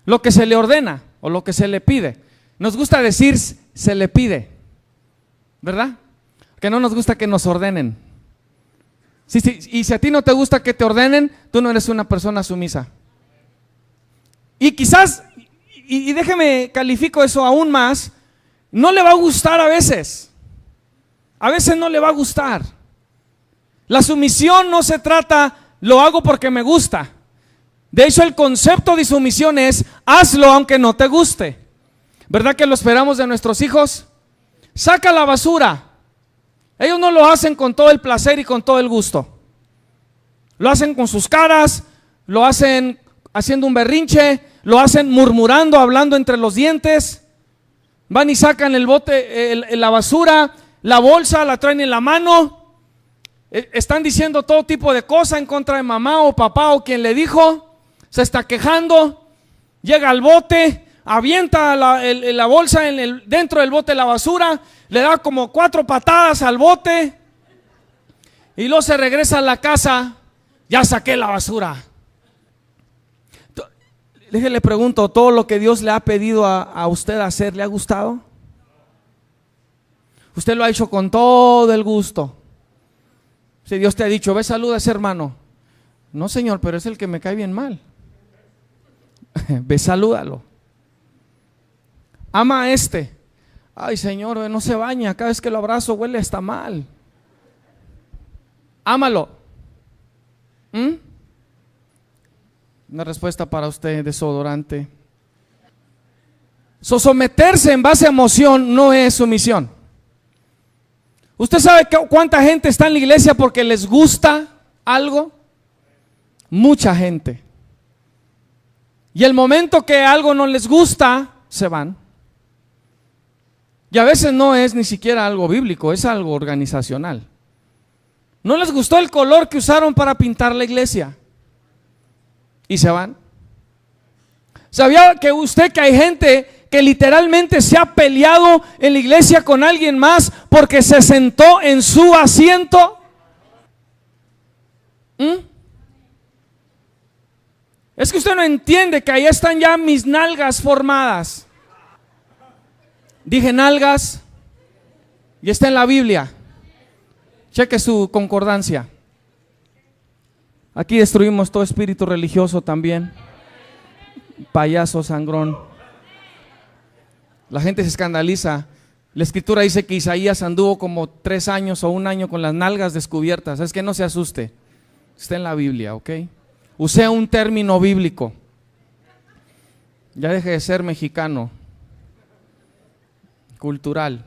lo que se le ordena o lo que se le pide. Nos gusta decir se le pide, ¿verdad? Que no nos gusta que nos ordenen. Y si a ti no te gusta que te ordenen, tú no eres una persona sumisa. Y quizás, y déjeme califico eso aún más, no le va a gustar a veces. a veces no le va a gustar. La sumisión no se trata, lo hago porque me gusta. De hecho, el concepto de sumisión es, hazlo aunque no te guste. ¿Verdad que lo esperamos de nuestros hijos? Saca la basura. Ellos no lo hacen con todo el placer y con todo el gusto. Lo hacen con sus caras, lo hacen haciendo un berrinche, lo hacen murmurando, hablando entre los dientes. Van y sacan el bote, la basura, la bolsa, la traen en la mano. Están diciendo todo tipo de cosas en contra de mamá o papá o quien le dijo. Se está quejando. Llega al bote, avienta la bolsa dentro del bote de la basura, le da como 4 patadas al bote y luego se regresa a la casa. Ya saqué la basura. Le pregunto, ¿todo lo que Dios le ha pedido a usted hacer le ha gustado? Usted lo ha hecho con todo el gusto. Si Dios te ha dicho, ve, saluda a ese hermano. No, Señor, pero es el que me cae bien mal. Ve, salúdalo. Ama a este. Ay, Señor, no se baña, cada vez que lo abrazo huele hasta mal. Ámalo. Una respuesta para usted, desodorante. Someterse en base a emoción no es sumisión. ¿Usted sabe cuánta gente está en la iglesia porque les gusta algo? Mucha gente. Y el momento que algo no les gusta, se van. Y a veces no es ni siquiera algo bíblico, es algo organizacional. No les gustó el color que usaron para pintar la iglesia y se van. ¿Sabía que usted que hay gente que literalmente se ha peleado en la iglesia con alguien más porque se sentó en su asiento? Es que usted no entiende que ahí están ya mis nalgas formadas. Dije nalgas y está en la Biblia. Cheque su concordancia. Aquí destruimos todo espíritu religioso también. Payaso, sangrón. La gente se escandaliza. La escritura dice que Isaías anduvo como 3 años o 1 año con las nalgas descubiertas. Es que no se asuste. Está en la Biblia, ¿ok? Use un término bíblico. Ya deje de ser mexicano. Cultural.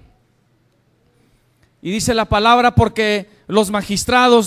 Y dice la palabra porque los magistrados